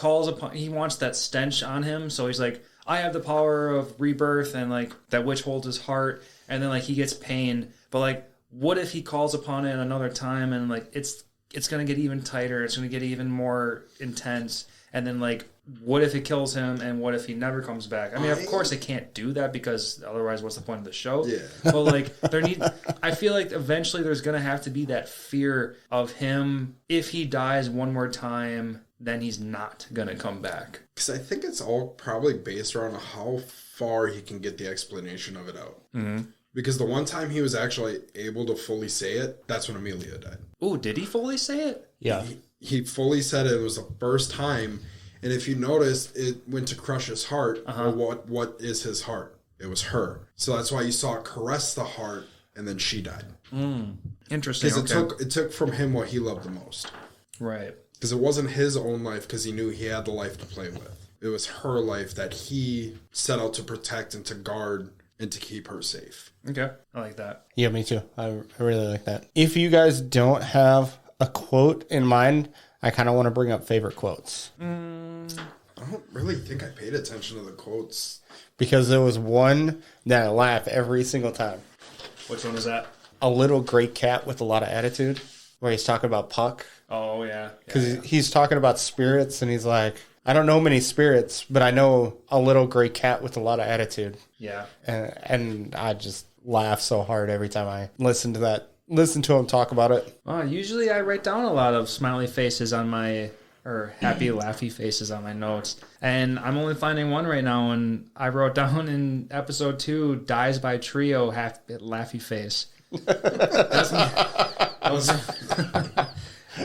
wants that stench on him, so he's like, I have the power of rebirth, and that witch holds his heart, and then he gets pain. But what if he calls upon it another time, and it's gonna get even tighter, it's gonna get even more intense, and then what if it kills him, and what if he never comes back? I mean, of course, they can't do that, because otherwise, what's the point of the show? Yeah. But I feel like eventually there's gonna have to be that fear of him. If he dies one more time, then he's not going to come back. Because I think it's all probably based around how far he can get the explanation of it out. Mm-hmm. Because the one time he was actually able to fully say it, that's when Amelia died. Oh, did he fully say it? Yeah. He fully said it. It was the first time. And if you notice, it went to crush his heart. Well, what is his heart? It was her. So that's why you saw it caress the heart, and then she died. Interesting. Because it took from him what he loved the most. Right. Because it wasn't his own life, because he knew he had the life to play with. It was her life that he set out to protect and to guard and to keep her safe. Okay. I like that. Yeah, me too. I really like that. If you guys don't have a quote in mind, I kind of want to bring up favorite quotes. I don't really think I paid attention to the quotes. Because there was one that I laugh every single time. Which one was that? A little gray cat with a lot of attitude, where he's talking about Puck. Oh, yeah. Because he's talking about spirits, and he's like, I don't know many spirits, but I know a little gray cat with a lot of attitude. Yeah. And I just laugh so hard every time I listen to him talk about it. Usually I write down a lot of smiley faces on my, or happy laughy faces on my notes. And I'm only finding one right now, and I wrote down in episode 2, dies by trio, half bit laughy face. That's those.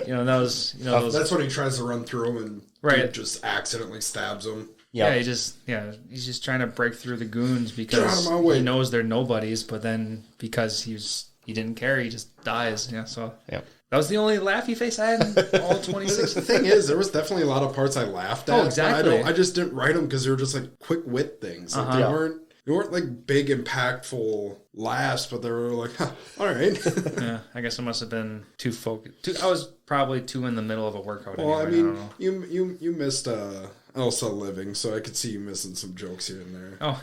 That's when he tries to run through him and right. just accidentally stabs him. Yep. Yeah, he's just trying to break through the goons because he knows they're nobodies, but then because he didn't care, he just dies. Yeah, so yep. That was the only laughy face I had in all 26. The thing is, there was definitely a lot of parts I laughed at. Oh, exactly. I just didn't write them because they were just like quick wit things. Like they weren't like big, impactful laughs, but they were like, huh, all right. Yeah, I guess I must have been too focused. I was probably too in the middle of a workout. Well, anyway. I mean, you missed Elsa Living, so I could see you missing some jokes here and there. Oh,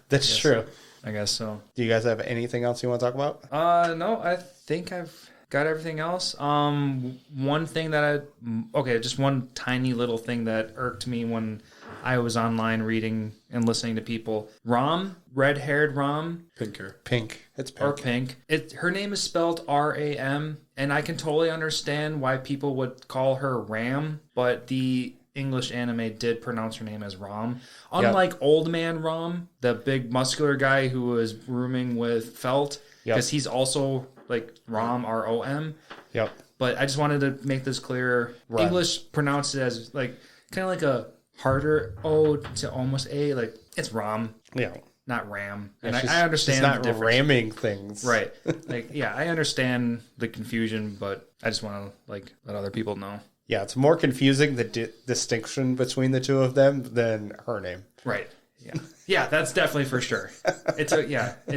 that's true. I guess so. Do you guys have anything else you want to talk about? No, I think I've got everything else. One thing just one tiny little thing that irked me when I was online reading and listening to people. Rom, red-haired Rom. Pink hair. Pink. It's pink. Or Pink. Her name is spelled R-A-M, and I can totally understand why people would call her Ram, but the English anime did pronounce her name as Rom. Unlike Old Man Rom, the big muscular guy who was rooming with Felt, because he's also like Rom, R-O-M. Yep. But I just wanted to make this clear. Right. English pronounced it as like kind of like a harder O to almost A. Like it's Rom. Yeah. Not Ram. And I understand it's not the difference. ramming things. Right. Like, yeah, I understand the confusion, but I just want to like let other people know. Yeah, it's more confusing, the distinction between the two of them, than her name. Right. Yeah. Yeah, that's definitely for sure. It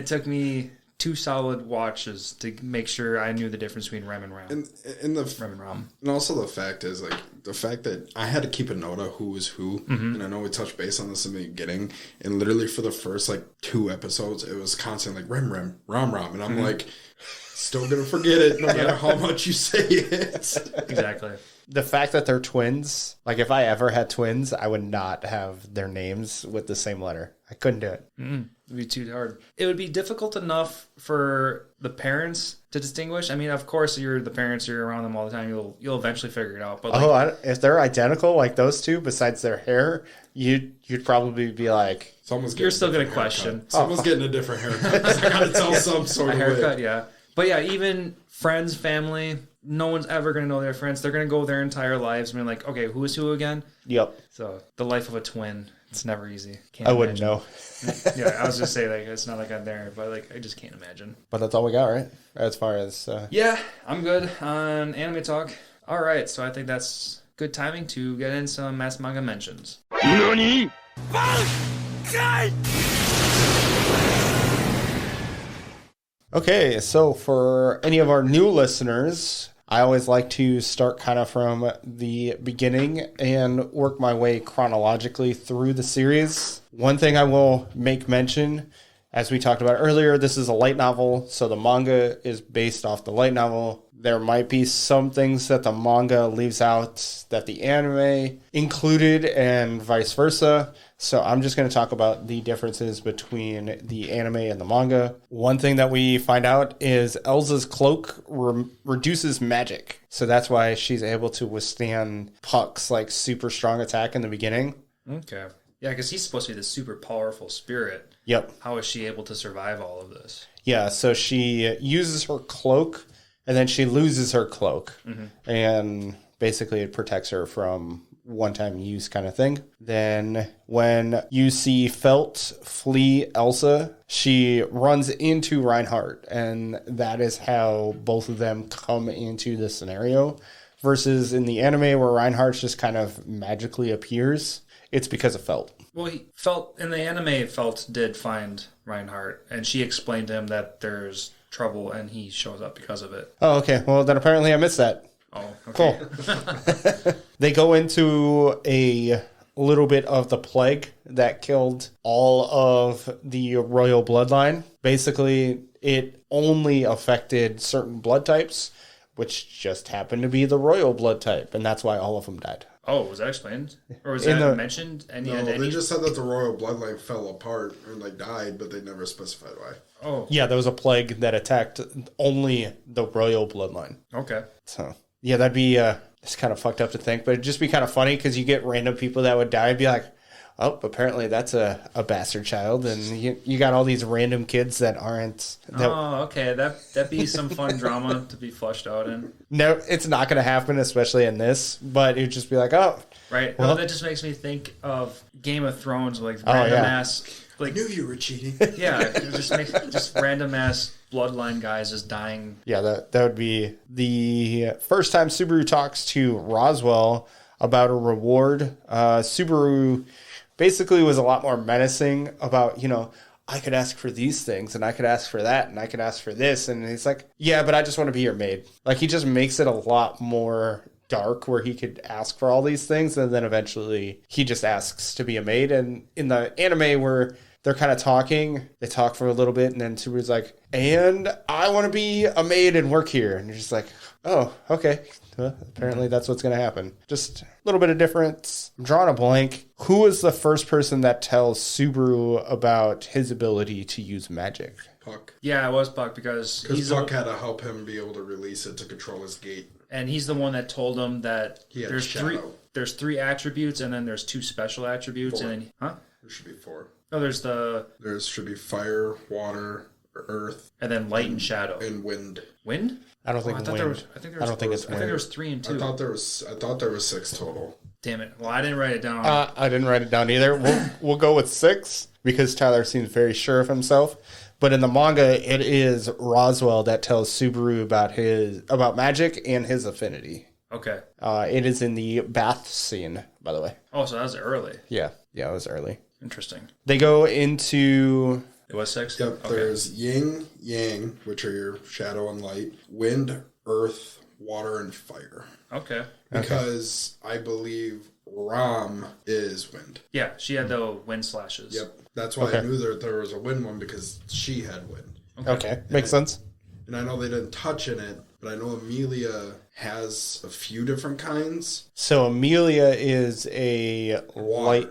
took me 2 solid watches to make sure I knew the difference between Rem and Ram. And Rem and Ram. And also the fact that I had to keep a note of who was who. Mm-hmm. And I know we touched base on this in the beginning. And literally for the first 2 episodes, it was constantly like Rem, Ram. And I'm like, still going to forget it no matter how much you say it. Exactly. The fact that they're twins, like if I ever had twins, I would not have their names with the same letter. I couldn't do it. It would be too hard. It would be difficult enough for the parents to distinguish. I mean, of course, you're the parents, you're around them all the time. You'll eventually figure it out. But if they're identical like those two, besides their hair, you'd probably be like, you're still going to question. Someone's getting a different haircut. I got to tell some sort of haircut. way. Yeah, but yeah, even friends, family. No one's ever going to know their friends. They're going to go their entire lives and be like, okay, who is who again? Yep. So the life of a twin, it's never easy. I wouldn't know. Yeah, I was just saying, it's not like I'm there, but I just can't imagine. But that's all we got, right? As far as... Yeah, I'm good on anime talk. All right, so I think that's good timing to get in some mass manga mentions. NANI? Okay, so for any of our new listeners, I always like to start kind of from the beginning and work my way chronologically through the series. One thing I will make mention, as we talked about earlier, this is a light novel, so the manga is based off the light novel. There might be some things that the manga leaves out that the anime included and vice versa. So I'm just going to talk about the differences between the anime and the manga. One thing that we find out is Elsa's cloak reduces magic. So that's why she's able to withstand Puck's like super strong attack in the beginning. Okay. Yeah, because he's supposed to be the super powerful spirit. Yep. How is she able to survive all of this? Yeah, so she uses her cloak and then she loses her cloak. Mm-hmm. And basically it protects her from one-time use kind of thing. Then when you see Felt flee Elsa, she runs into Reinhardt, and that is how both of them come into the scenario. Versus in the anime where Reinhardt just kind of magically appears, it's because of Felt. Well, in the anime, Felt did find Reinhardt, and she explained to him that there's trouble, and he shows up because of it. Oh, okay. Well, then apparently I missed that. Oh, okay. Cool. They go into a little bit of the plague that killed all of the royal bloodline. Basically, it only affected certain blood types, which just happened to be the royal blood type, and that's why all of them died. Oh, was that explained? Or was that mentioned? They just said that the royal bloodline fell apart and like died, but they never specified why. Oh. Yeah, there was a plague that attacked only the royal bloodline. Okay. So, yeah, that'd be it's kind of fucked up to think, but it'd just be kind of funny because you get random people that would die and be like, oh, apparently that's a bastard child, and you got all these random kids that aren't. Oh, okay. That'd be some fun drama to be flushed out in. No, it's not going to happen, especially in this. But it'd just be like, oh, right. Well, that just makes me think of Game of Thrones, like random ass. Like, I knew you were cheating. Yeah, it just random ass bloodline guys just dying. Yeah, that would be the first time Subaru talks to Roswell about a reward. Subaru basically was a lot more menacing about, I could ask for these things, and I could ask for that, and I could ask for this. And he's like, yeah, but I just want to be your maid. Like, he just makes it a lot more dark where he could ask for all these things, and then eventually he just asks to be a maid. And in the anime where they're kind of talking, they talk for a little bit, and then Subaru's like, and I want to be a maid and work here. And you're just like, oh, okay. Well, apparently that's what's going to happen. Just a little bit of difference. I'm drawing a blank. Who was the first person that tells Subaru about his ability to use magic? Puck. Yeah, it was Puck because Puck had to help him be able to release it to control his gate. And he's the one that told him that there's three attributes, and then there's 2 special attributes. 4. And then, There should be 4. No, There should be fire, water, earth, and then light and shadow. And wind. Wind? I don't think I wind. I don't think it's wind. I think there was 3 and 2. I thought there was 6 total. Damn it. Well, I didn't write it down. I didn't write it down either. We'll go with 6 because Tyler seems very sure of himself. But in the manga, it is Roswell that tells Subaru about magic and his affinity. Okay. It is in the bath scene, by the way. Oh, so that was early. Yeah, it was early. Interesting. They go into... It was 6? Yep, okay. There's yin, yang, which are your shadow and light, wind, earth, water, and fire. Okay. Because I believe Ram is wind. Yeah, she had the wind slashes. Yep. That's why I knew that there was a wind one, because she had wind. Okay. Makes sense. And I know they didn't touch in it, but I know Amelia has a few different kinds. So Amelia is a water. Light...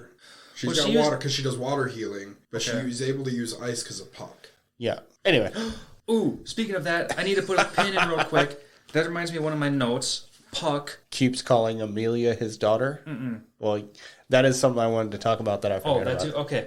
She's got water because she does water healing, but she's able to use ice because of Puck. Yeah. Anyway. Ooh, speaking of that, I need to put a pin in real quick. That reminds me of one of my notes. Puck keeps calling Amelia his daughter. Mm-mm. Well, that is something I wanted to talk about that I forgot about. Too?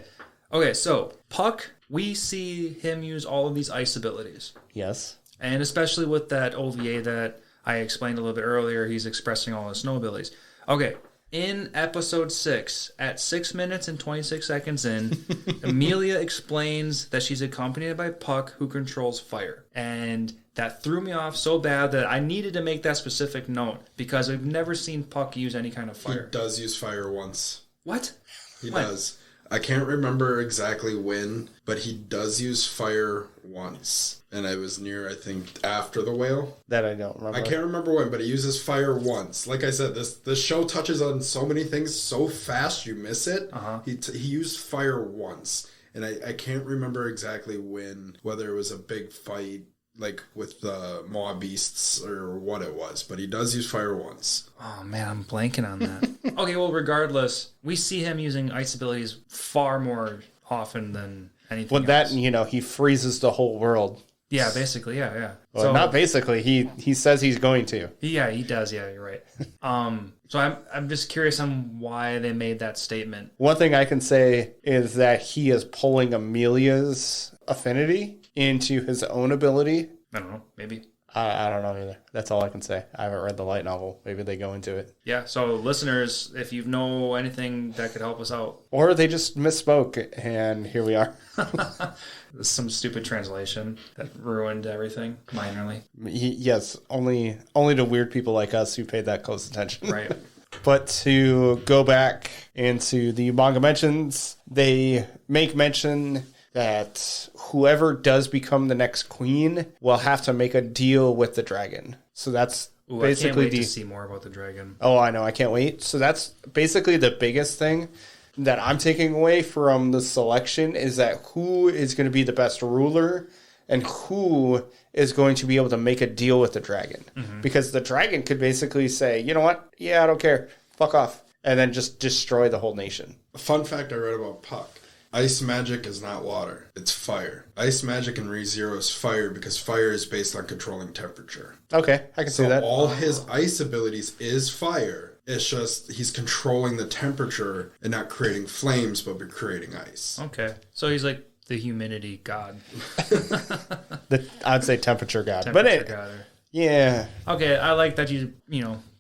Okay, so Puck, we see him use all of these ice abilities. Yes. And especially with that OVA that I explained a little bit earlier, he's expressing all his snow abilities. Okay, in episode 6, at 6 minutes and 26 seconds in, Amelia explains that she's accompanied by Puck, who controls fire. And that threw me off so bad that I needed to make that specific note, because I've never seen Puck use any kind of fire. He does use fire once. What? He does. I can't remember exactly when, but he does use fire once. And I was near, I think, after the whale. That I don't remember. I can't remember when, but he uses fire once. Like I said, this show touches on so many things so fast you miss it. Uh-huh. He used fire once. And I can't remember exactly when, whether it was a big fight like with the maw beasts or what it was, but he does use fire once. Oh man, I'm blanking on that. Okay, well, regardless, we see him using ice abilities far more often than anything Well, else. that, he freezes the whole world. Yeah, basically, yeah. Well, not basically. He says he's going to. Yeah, he does. Yeah, you're right. So I'm just curious on why they made that statement. One thing I can say is that he is pulling Amelia's affinity into his own ability. I don't know, maybe. I don't know either. That's all I can say. I haven't read the light novel. Maybe they go into it. Yeah, so listeners, if you know anything that could help us out. Or they just misspoke, and here we are. Some stupid translation that ruined everything minorly. Yes, only the weird people like us who paid that close attention. Right. But to go back into the manga mentions, they make mention that whoever does become the next queen will have to make a deal with the dragon. So that's basically I can't wait to see more about the dragon. Oh, I know. I can't wait. So that's basically the biggest thing that I'm taking away from the selection is that who is going to be the best ruler and who is going to be able to make a deal with the dragon. Mm-hmm. Because the dragon could basically say, you know what? Yeah, I don't care. Fuck off. And then just destroy the whole nation. A fun fact I read about Puck. Ice magic is not water. It's fire. Ice magic in ReZero is fire because fire is based on controlling temperature. Okay, I can see that. All his ice abilities is fire. It's just he's controlling the temperature and not creating flames, but creating ice. Okay. So he's like the humidity god. I'd say temperature god. God. Yeah. Okay, I like that you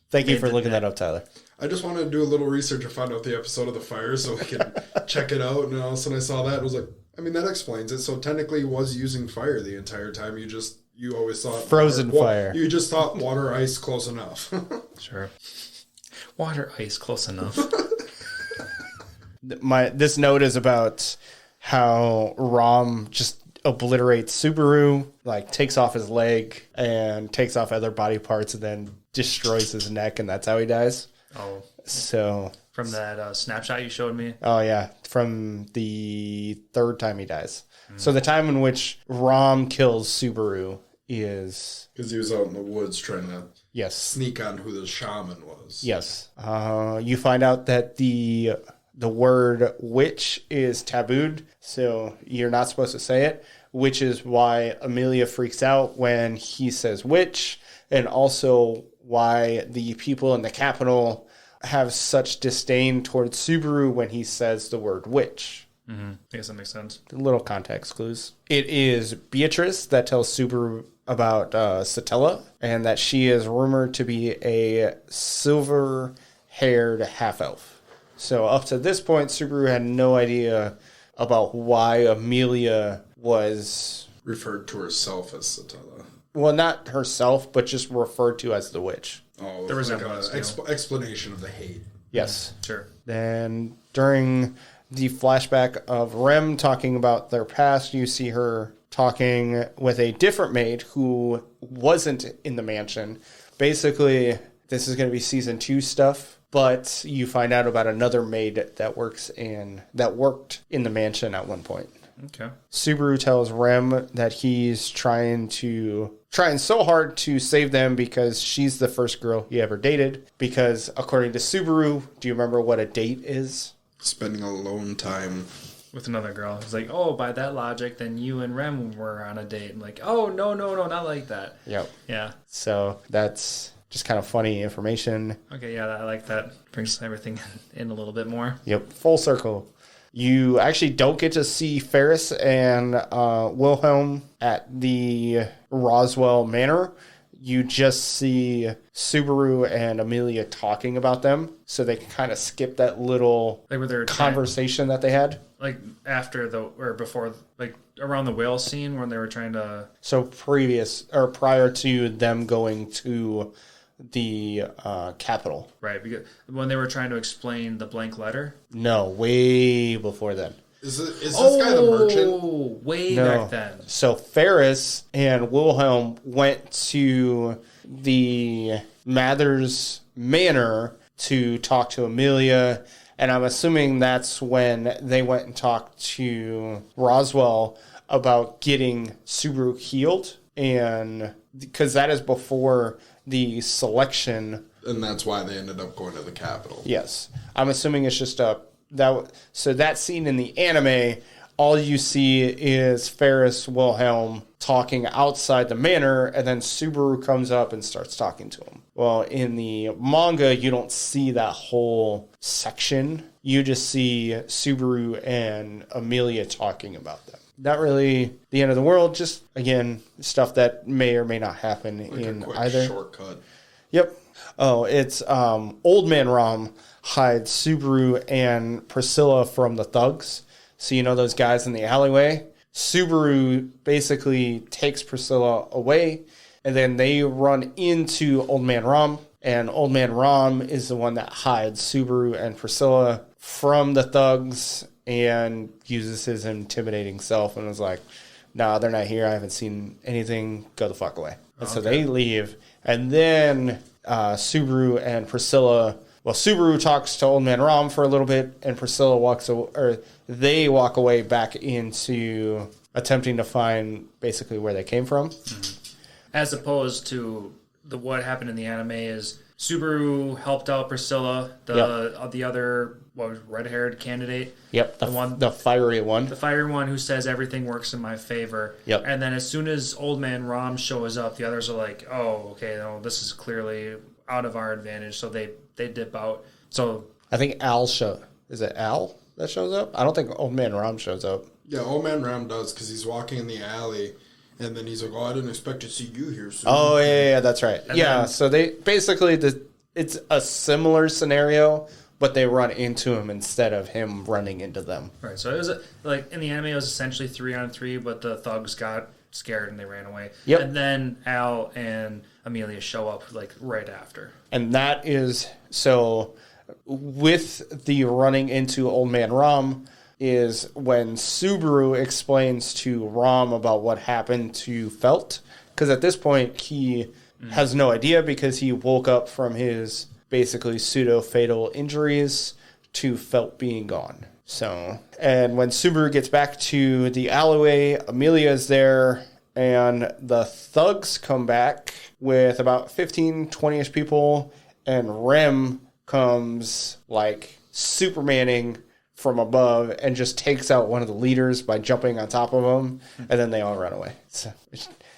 Thank you for looking that up, Tyler. I just wanted to do a little research and find out the episode of the fire so we could check it out. And all of a sudden I saw that and was like, I mean, that explains it. So technically he was using fire the entire time. You always thought frozen fire. You just thought water, ice, close enough. Sure. Water, ice, close enough. This note is about how Rom just obliterates Subaru, like takes off his leg and takes off other body parts and then destroys his neck, and that's how he dies. Oh. So from that snapshot you showed me? Oh, yeah. From the third time he dies. So the time in which Rom kills Subaru is... Because he was out in the woods trying to sneak on who the shaman was. Yes. You find out that the word witch is tabooed, so you're not supposed to say it, which is why Amelia freaks out when he says witch, and also why the people in the capital have such disdain towards Subaru when he says the word witch. Mm-hmm. I guess that makes sense. Little context clues. It is Beatrice that tells Subaru about Satella, and that she is rumored to be a silver-haired half-elf. So up to this point, Subaru had no idea about why Amelia was... referred to herself as Satella. Well, not herself, but just referred to as the witch. Oh, there was like an explanation of the hate. Yes. Sure. Then during the flashback of Rem talking about their past, you see her talking with a different maid who wasn't in the mansion. Basically, this is going to be season 2 stuff, but you find out about another maid that worked in the mansion at one point. Okay. Subaru tells Rem that he's trying so hard to save them because she's the first girl he ever dated. Because according to Subaru, do you remember what a date is? Spending alone time with another girl. It's like, oh, by that logic, then you and Rem were on a date. I'm like, oh, no, not like that. Yep. Yeah. So that's just kind of funny information. Okay, yeah, I like that. Brings everything in a little bit more. Yep, full circle. You actually don't get to see Ferris and Wilhelm at the Roswell Manor. You just see Subaru and Amelia talking about them. So they can kind of skip that little conversation that they had. Like after or before, like around the whale scene when they were trying to... So prior to them going to the capital. Right, because when they were trying to explain the blank letter? No, way before then. Is this guy the merchant? Way back then. So Ferris and Wilhelm went to the Mathers Manor to talk to Amelia, and I'm assuming that's when they went and talked to Roswell about getting Subaru healed. and because that is before the selection. And that's why they ended up going to the Capitol. Yes. I'm assuming it's just so that scene in the anime, all you see is Ferris Wilhelm talking outside the manor, and then Subaru comes up and starts talking to him. Well, in the manga, you don't see that whole section. You just see Subaru and Amelia talking about them. Not really the end of the world, just, again, stuff that may or may not happen Like in a quick either. shortcut. Yep. Oh, it's Old Man Ram hides Subaru and Priscilla from the thugs. So you know those guys in the alleyway? Subaru basically takes Priscilla away, and then they run into Old Man Ram, and Old Man Ram is the one that hides Subaru and Priscilla from the thugs and uses his intimidating self and was like, nah, they're not here. I haven't seen anything. Go the fuck away. And so they leave. And then Subaru and Priscilla, well, Subaru talks to Old Man Ram for a little bit, and Priscilla they walk away back into attempting to find basically where they came from. As opposed to what happened in the anime is Subaru helped out Priscilla, the other red-haired candidate. Yep, the fiery one. The fiery one who says everything works in my favor. Yep. And then as soon as Old Man Ram shows up, the others are like, oh, okay, no, this is clearly out of our advantage. So they dip out. So I think is it Al that shows up? I don't think Old Man Ram shows up. Yeah, Old Man Ram does, because he's walking in the alley, and then he's like, oh, I didn't expect to see you here soon. Oh, yeah, that's right. So they basically, it's a similar scenario, but they run into him instead of him running into them. Right, so it was like in the anime, it was essentially 3-on-3, but the thugs got scared and they ran away. Yep. And then Al and Amelia show up like right after. And that is, so with the running into Old Man Ram is when Subaru explains to Ram about what happened to Felt. Because at this point, he has no idea because he woke up from his basically pseudo-fatal injuries to Felt being gone. So, and when Subaru gets back to the alleyway, Amelia's there, and the thugs come back with about 15, 20-ish people, and Rem comes, like, Supermaning from above and just takes out one of the leaders by jumping on top of him, and then they all run away. So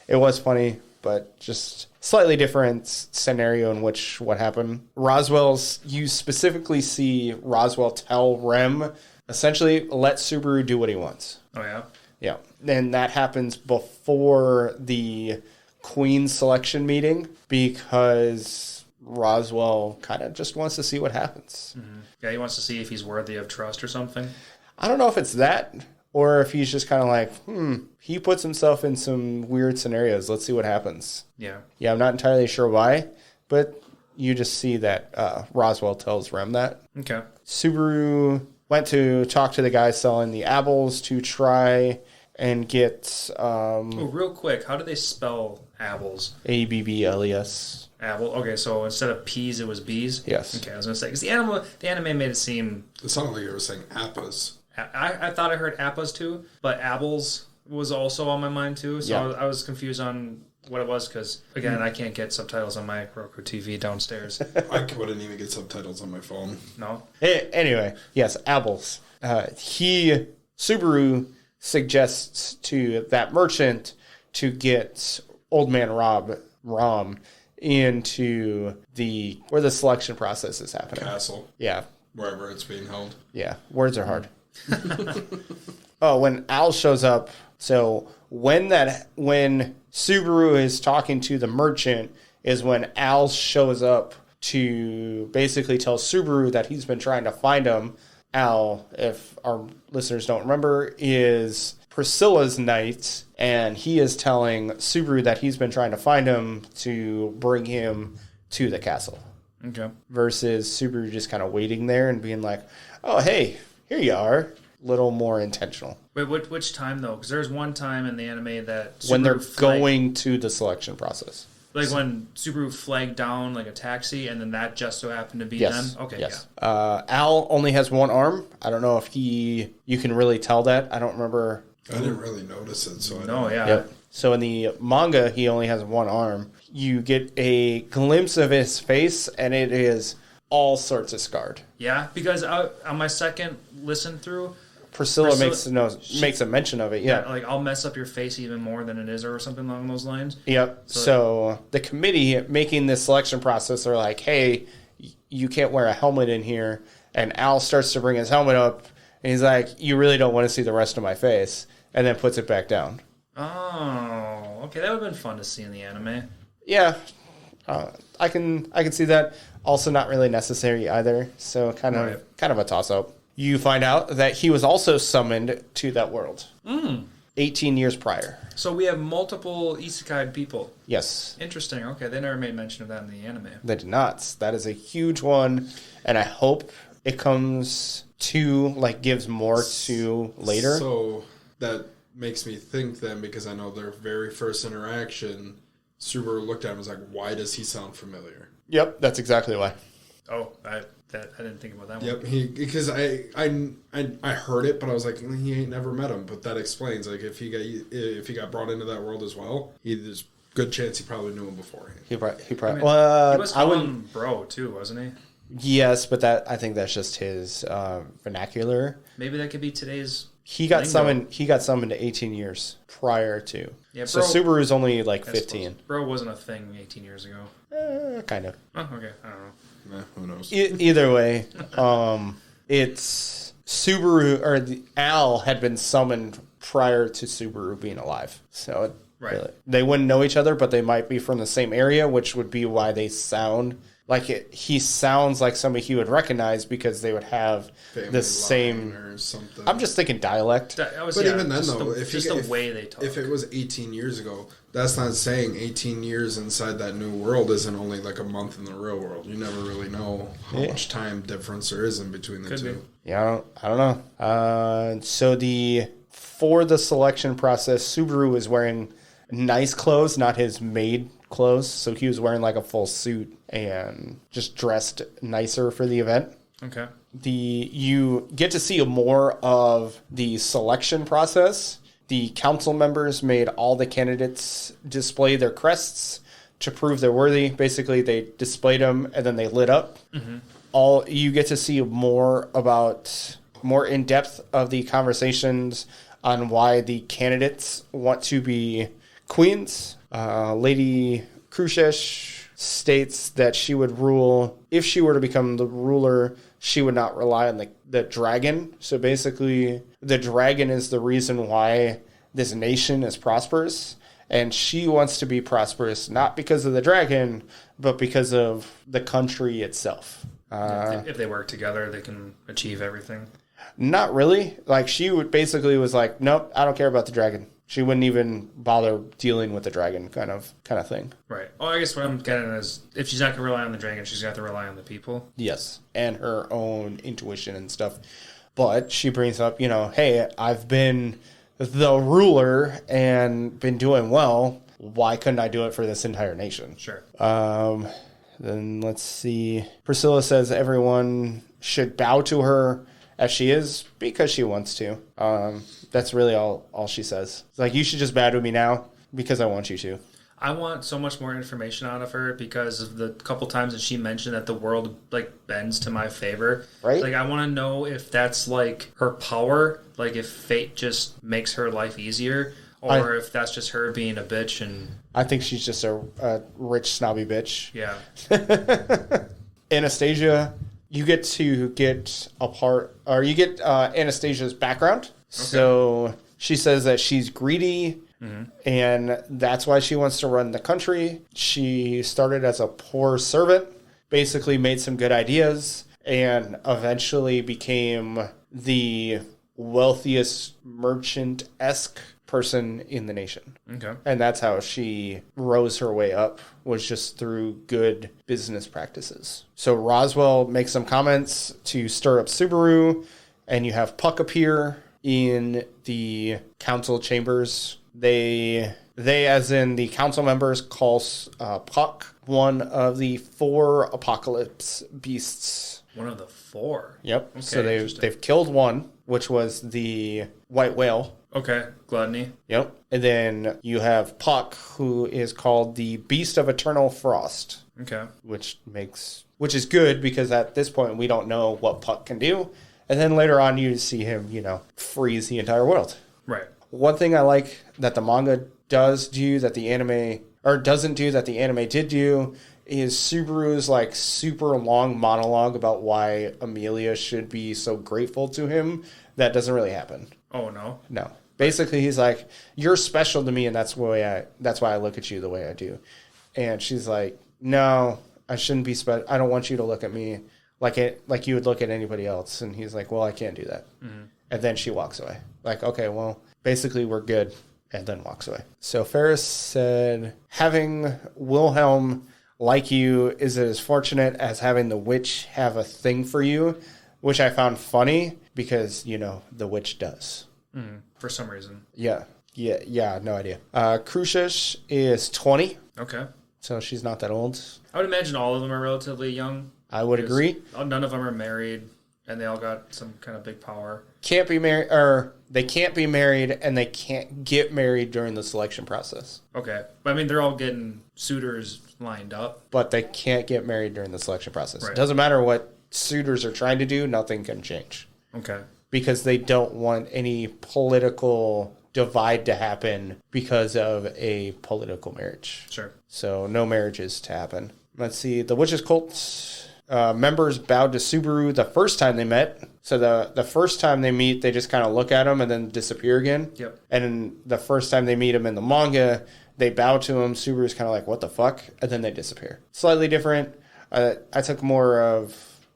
it was funny, but just slightly different scenario in which what happened. You specifically see Roswell tell Rem, essentially, let Subaru do what he wants. Oh, yeah? Yeah. And that happens before the Queen selection meeting because Roswell kind of just wants to see what happens. Mm-hmm. Yeah, he wants to see if he's worthy of trust or something. I don't know if it's that or if he's just kind of like, he puts himself in some weird scenarios. Let's see what happens. Yeah. Yeah, I'm not entirely sure why, but you just see that Roswell tells Rem that. Okay. Subaru went to talk to the guy selling the apples to try and get... real quick, how do they spell apples? ABBLES. Apple. Okay, so instead of P's, it was B's? Yes. Okay, I was going to say, because the anime made it seem... It sounded like you were saying appas. I thought I heard appas too, but apples was also on my mind too, so Yeah. I was confused on what it was, because, again, I can't get subtitles on my Roku TV downstairs. I wouldn't even get subtitles on my phone. No? Anyway, yes, apples. Subaru suggests to that merchant to get Old Man Ram into where the selection process is happening. Castle. Yeah. Wherever it's being held. Yeah. Words are hard. Oh, when Al shows up, so when Subaru is talking to the merchant is when Al shows up to basically tell Subaru that he's been trying to find him. Al, if our listeners don't remember, is Priscilla's knight, and he is telling Subaru that he's been trying to find him to bring him to the castle. Okay. Versus Subaru just kind of waiting there and being like, oh, hey, here you are. Little more intentional. Wait, which time, though? Because there's one time in the anime that Subaru When they're going to the selection process. Like when Subaru flagged down like a taxi, and then that just so happened to be Yes. them? Okay, yes. yeah. Al only has one arm. I don't know if you can really tell that. I don't remember I didn't really notice it, so I No, don't. yeah. Yep. So in the manga, he only has one arm. You get a glimpse of his face, and it is all sorts of scarred. Yeah, because on my second listen through, Priscilla makes a mention of it. Yeah. like I'll mess up your face even more than it is, or something along those lines. Yep. So the committee making this selection process are like, hey, you can't wear a helmet in here. And Al starts to bring his helmet up, and he's like, you really don't want to see the rest of my face, and then puts it back down. Oh, okay, that would have been fun to see in the anime. Yeah, I can see that. Also, not really necessary either. So kind of a toss up. You find out that he was also summoned to that world 18 years prior. So we have multiple isekai people. Yes, Interesting. Okay, they never made mention of that in the anime. they did not. That is a huge one, and I hope it comes to gives more to later. So that makes me think then, because I know their very first interaction, Subaru looked at him and was like, why does he sound familiar? Yep, that's exactly why. Oh, I didn't think about that one. Yep, because I heard it, but I was like, he ain't never met him. But that explains, like, if he got brought into that world as well, there's good chance he probably knew him beforehand. He probably. He was calling him bro too, wasn't he? Yes, but I think that's just his vernacular. Maybe that could be today's. He got lingo. summoned. He got summoned to 18 years prior to. Yeah, so bro- Subaru's only I 15. suppose. Bro wasn't a thing 18 years ago. Kind of. Oh, okay. I don't know. Who knows? Either way, it's Subaru or Al had been summoned prior to Subaru being alive. So they wouldn't know each other, but they might be from the same area, which would be why they sound like it. He sounds like somebody he would recognize because they would have Family the same. or something. I'm just thinking dialect. But even then, though, the way they talk. If it was 18 years ago, that's not saying 18 years inside that new world isn't only like a month in the real world. You never really know how much time difference there is in between the two. Be. Yeah, I don't know. So for the selection process, Subaru was wearing nice clothes, not his maid clothes. So he was wearing like a full suit and just dressed nicer for the event. Okay. You get to see more of the selection process. The council members made all the candidates display their crests to prove they're worthy. Basically, they displayed them and then they lit up. Mm-hmm. You get to see more in depth of the conversations on why the candidates want to be queens. Lady Krushesh states that she would rule, if she were to become the ruler, she would not rely on the dragon. So basically, the dragon is the reason why this nation is prosperous. And she wants to be prosperous, not because of the dragon, but because of the country itself. If they work together, they can achieve everything. Not really. She was like, nope, I don't care about the dragon. She wouldn't even bother dealing with the dragon kind of thing. Right. Oh, I guess what I'm getting at is if she's not going to rely on the dragon, she's got to rely on the people. Yes, and her own intuition and stuff. But she brings up, hey, I've been the ruler and been doing well. Why couldn't I do it for this entire nation? Sure. Then let's see. Priscilla says everyone should bow to her as she is because she wants to. That's really all she says. It's like, you should just bow to me now because I want you to. I want so much more information out of her because of the couple times that she mentioned that the world bends to my favor. Right. I want to know if that's her power, if fate just makes her life easier, or if that's just her being a bitch. And I think she's just a rich snobby bitch. Yeah. Anastasia, you get Anastasia's background. Okay. So she says that she's greedy. Mm-hmm. And that's why she wants to run the country. She started as a poor servant, basically made some good ideas, and eventually became the wealthiest merchant-esque person in the nation. Okay. And that's how she rose her way up, was just through good business practices. So Roswell makes some comments to stir up Subaru, and you have Puck appear in the council chambers. They as in the council members, call Puck one of the 4 apocalypse beasts. One of the 4? Yep. Okay, So they've killed one, which was the white whale. Okay, Gluttony. Yep. And then you have Puck, who is called the Beast of Eternal Frost. Okay. Which is good because at this point we don't know what Puck can do. And then later on you see him, freeze the entire world. Right. One thing I like that the manga does do that the anime, or doesn't do that the anime did do, is Subaru's like super long monologue about why Amelia should be so grateful to him. That doesn't really happen. Oh, no? No. Basically, he's like, you're special to me, and that's why I look at you the way I do. And she's like, no, I shouldn't be special. I don't want you to look at me like you would look at anybody else. And he's like, well, I can't do that. Mm-hmm. And then she walks away. Like, okay, well, basically we're good. And then walks away. So Ferris said, having Wilhelm like you is as fortunate as having the witch have a thing for you, which I found funny because, the witch does. For some reason. Yeah, no idea. Krushish is 20. Okay. So she's not that old. I would imagine all of them are relatively young. I would agree. None of them are married, and they all got some kind of big power. Can't be married, or they can't be married, and they can't get married during the selection process. Okay. I mean, they're all getting suitors lined up. But they can't get married during the selection process. Right. It doesn't matter what suitors are trying to do, nothing can change. Okay. Because they don't want any political divide to happen because of a political marriage. Sure. So no marriages to happen. Let's see. The Witches Cult members bowed to Subaru the first time they met. So the first time they meet, they just kind of look at him and then disappear again. Yep. And then the first time they meet him in the manga, they bow to him. Subaru's kind of like, what the fuck? And then they disappear. Slightly different. I took more of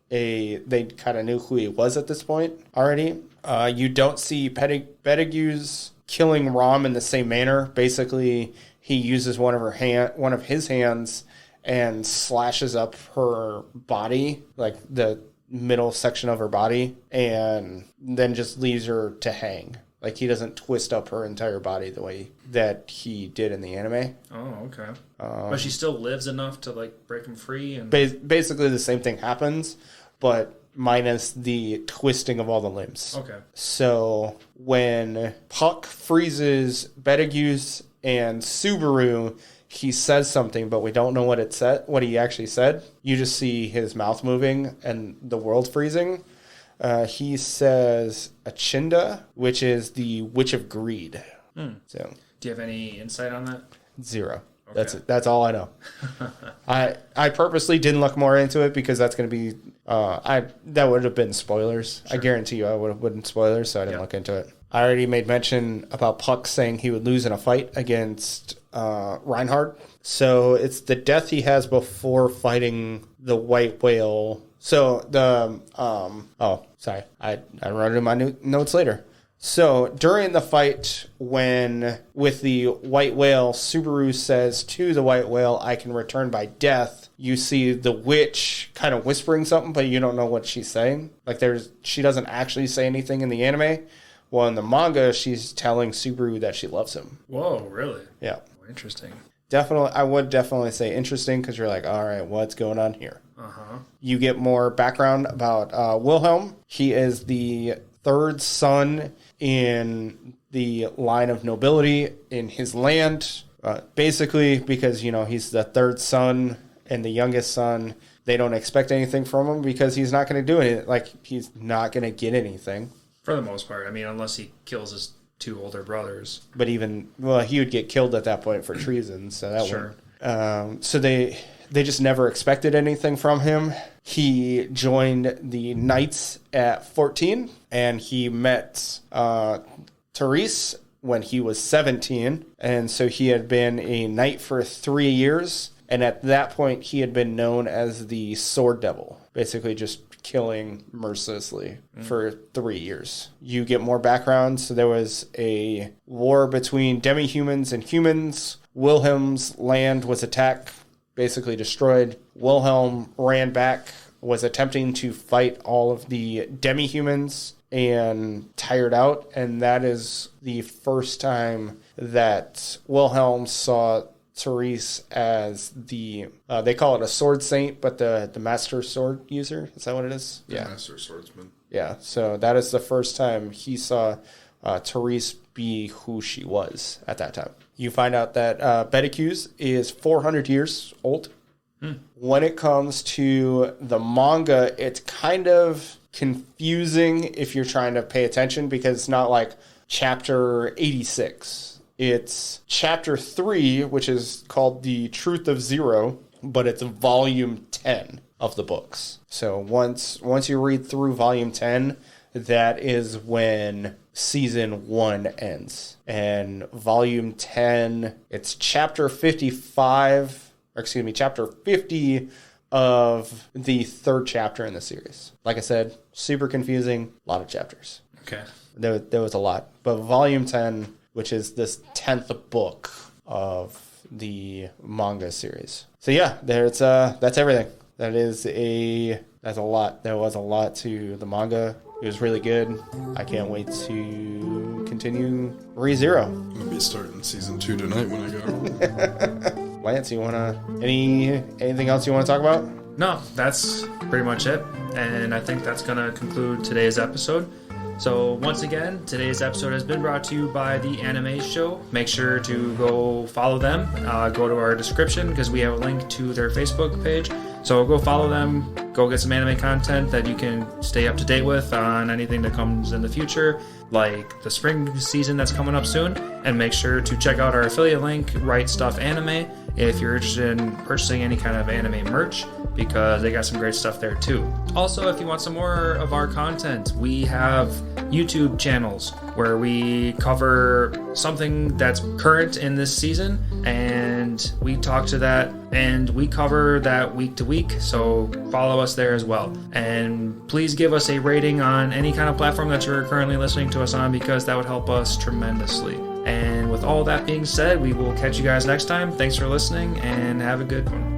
they kind of knew who he was at this point already. You don't see Petigue's killing Rom in the same manner. Basically, he uses one of his hands and slashes up her body, like the middle section of her body, and then just leaves her to hang. Like, he doesn't twist up her entire body the way that he did in the anime. Oh, okay. But she still lives enough to, break him free? And Basically, the same thing happens, but minus the twisting of all the limbs. Okay. So, when Puck freezes Betigu's and Subaru, he says something, but we don't know what he actually said. You just see his mouth moving and the world freezing. He says Achinda, which is the Witch of Greed. So, do you have any insight on that? 0. Okay. That's all I know. I purposely didn't look more into it because that's going to be that would have been spoilers. Sure. I guarantee you I would have been spoilers, so I didn't look into it. I already made mention about Puck saying he would lose in a fight against Reinhard. So it's the death he has before fighting the white whale. So the I wrote it in my notes later. So during the fight, with the white whale, Subaru says to the white whale, "I can return by death." You see the witch kind of whispering something, but you don't know what she's saying. She doesn't actually say anything in the anime. Well, in the manga, she's telling Subaru that she loves him. Whoa, really? Yeah. Interesting. Definitely, I would definitely say interesting because you're like, all right, what's going on here? Uh-huh. You get more background about Wilhelm. He is the third son in the line of nobility in his land. Basically, because, he's the third son and the youngest son, they don't expect anything from him because he's not going to do it. He's not going to get anything. For the most part. I mean, unless he kills his 2 older brothers. But he would get killed at that point for treason, so that sure. So they just never expected anything from him. He joined the Knights at 14, and he met Therese when he was 17, and so he had been a knight for 3 years, and at that point he had been known as the Sword Devil, basically just killing mercilessly for 3 years. You get more background. So there was a war between demi-humans and humans. Wilhelm's land was attacked, basically destroyed. Wilhelm ran back, was attempting to fight all of the demi-humans and tired out. And that is the first time that Wilhelm saw Therese as they call it a sword saint, but the master sword user. Is that what it is? The master swordsman. Yeah. So that is the first time he saw Therese be who she was at that time. You find out that Betelgeuse is 400 years old. When it comes to the manga, it's kind of confusing if you're trying to pay attention, because it's not like chapter 86. It's chapter 3, which is called The Truth of Zero, but it's volume 10 of the books. So once you read through volume 10, that is when season 1 ends. And volume 10, it's chapter 55, chapter 50 of the 3rd chapter in the series. Like I said, super confusing, a lot of chapters. Okay. There was a lot. But volume 10, which is this 10th book of the manga series. So yeah, that's everything. That's a lot. There was a lot to the manga. It was really good. I can't wait to continue ReZero. I'm going to be starting season 2 tonight when I go. Lance, you wanna anything else you want to talk about? No, that's pretty much it. And I think that's going to conclude today's episode. So once again, today's episode has been brought to you by the Anime Show. Make sure to go follow them. Go to our description because we have a link to their Facebook page. So go follow them. Go get some anime content that you can stay up to date with on anything that comes in the future, like the spring season that's coming up soon. And make sure to check out our affiliate link, Right Stuff Anime, if you're interested in purchasing any kind of anime merch, because they got some great stuff there too. Also, if you want some more of our content, we have YouTube channels where we cover something that's current in this season, and we talk to that, and we cover that week to week, so follow us there as well. And please give us a rating on any kind of platform that you're currently listening to us on, because that would help us tremendously. And with all that being said, we will catch you guys next time. Thanks for listening, and have a good one.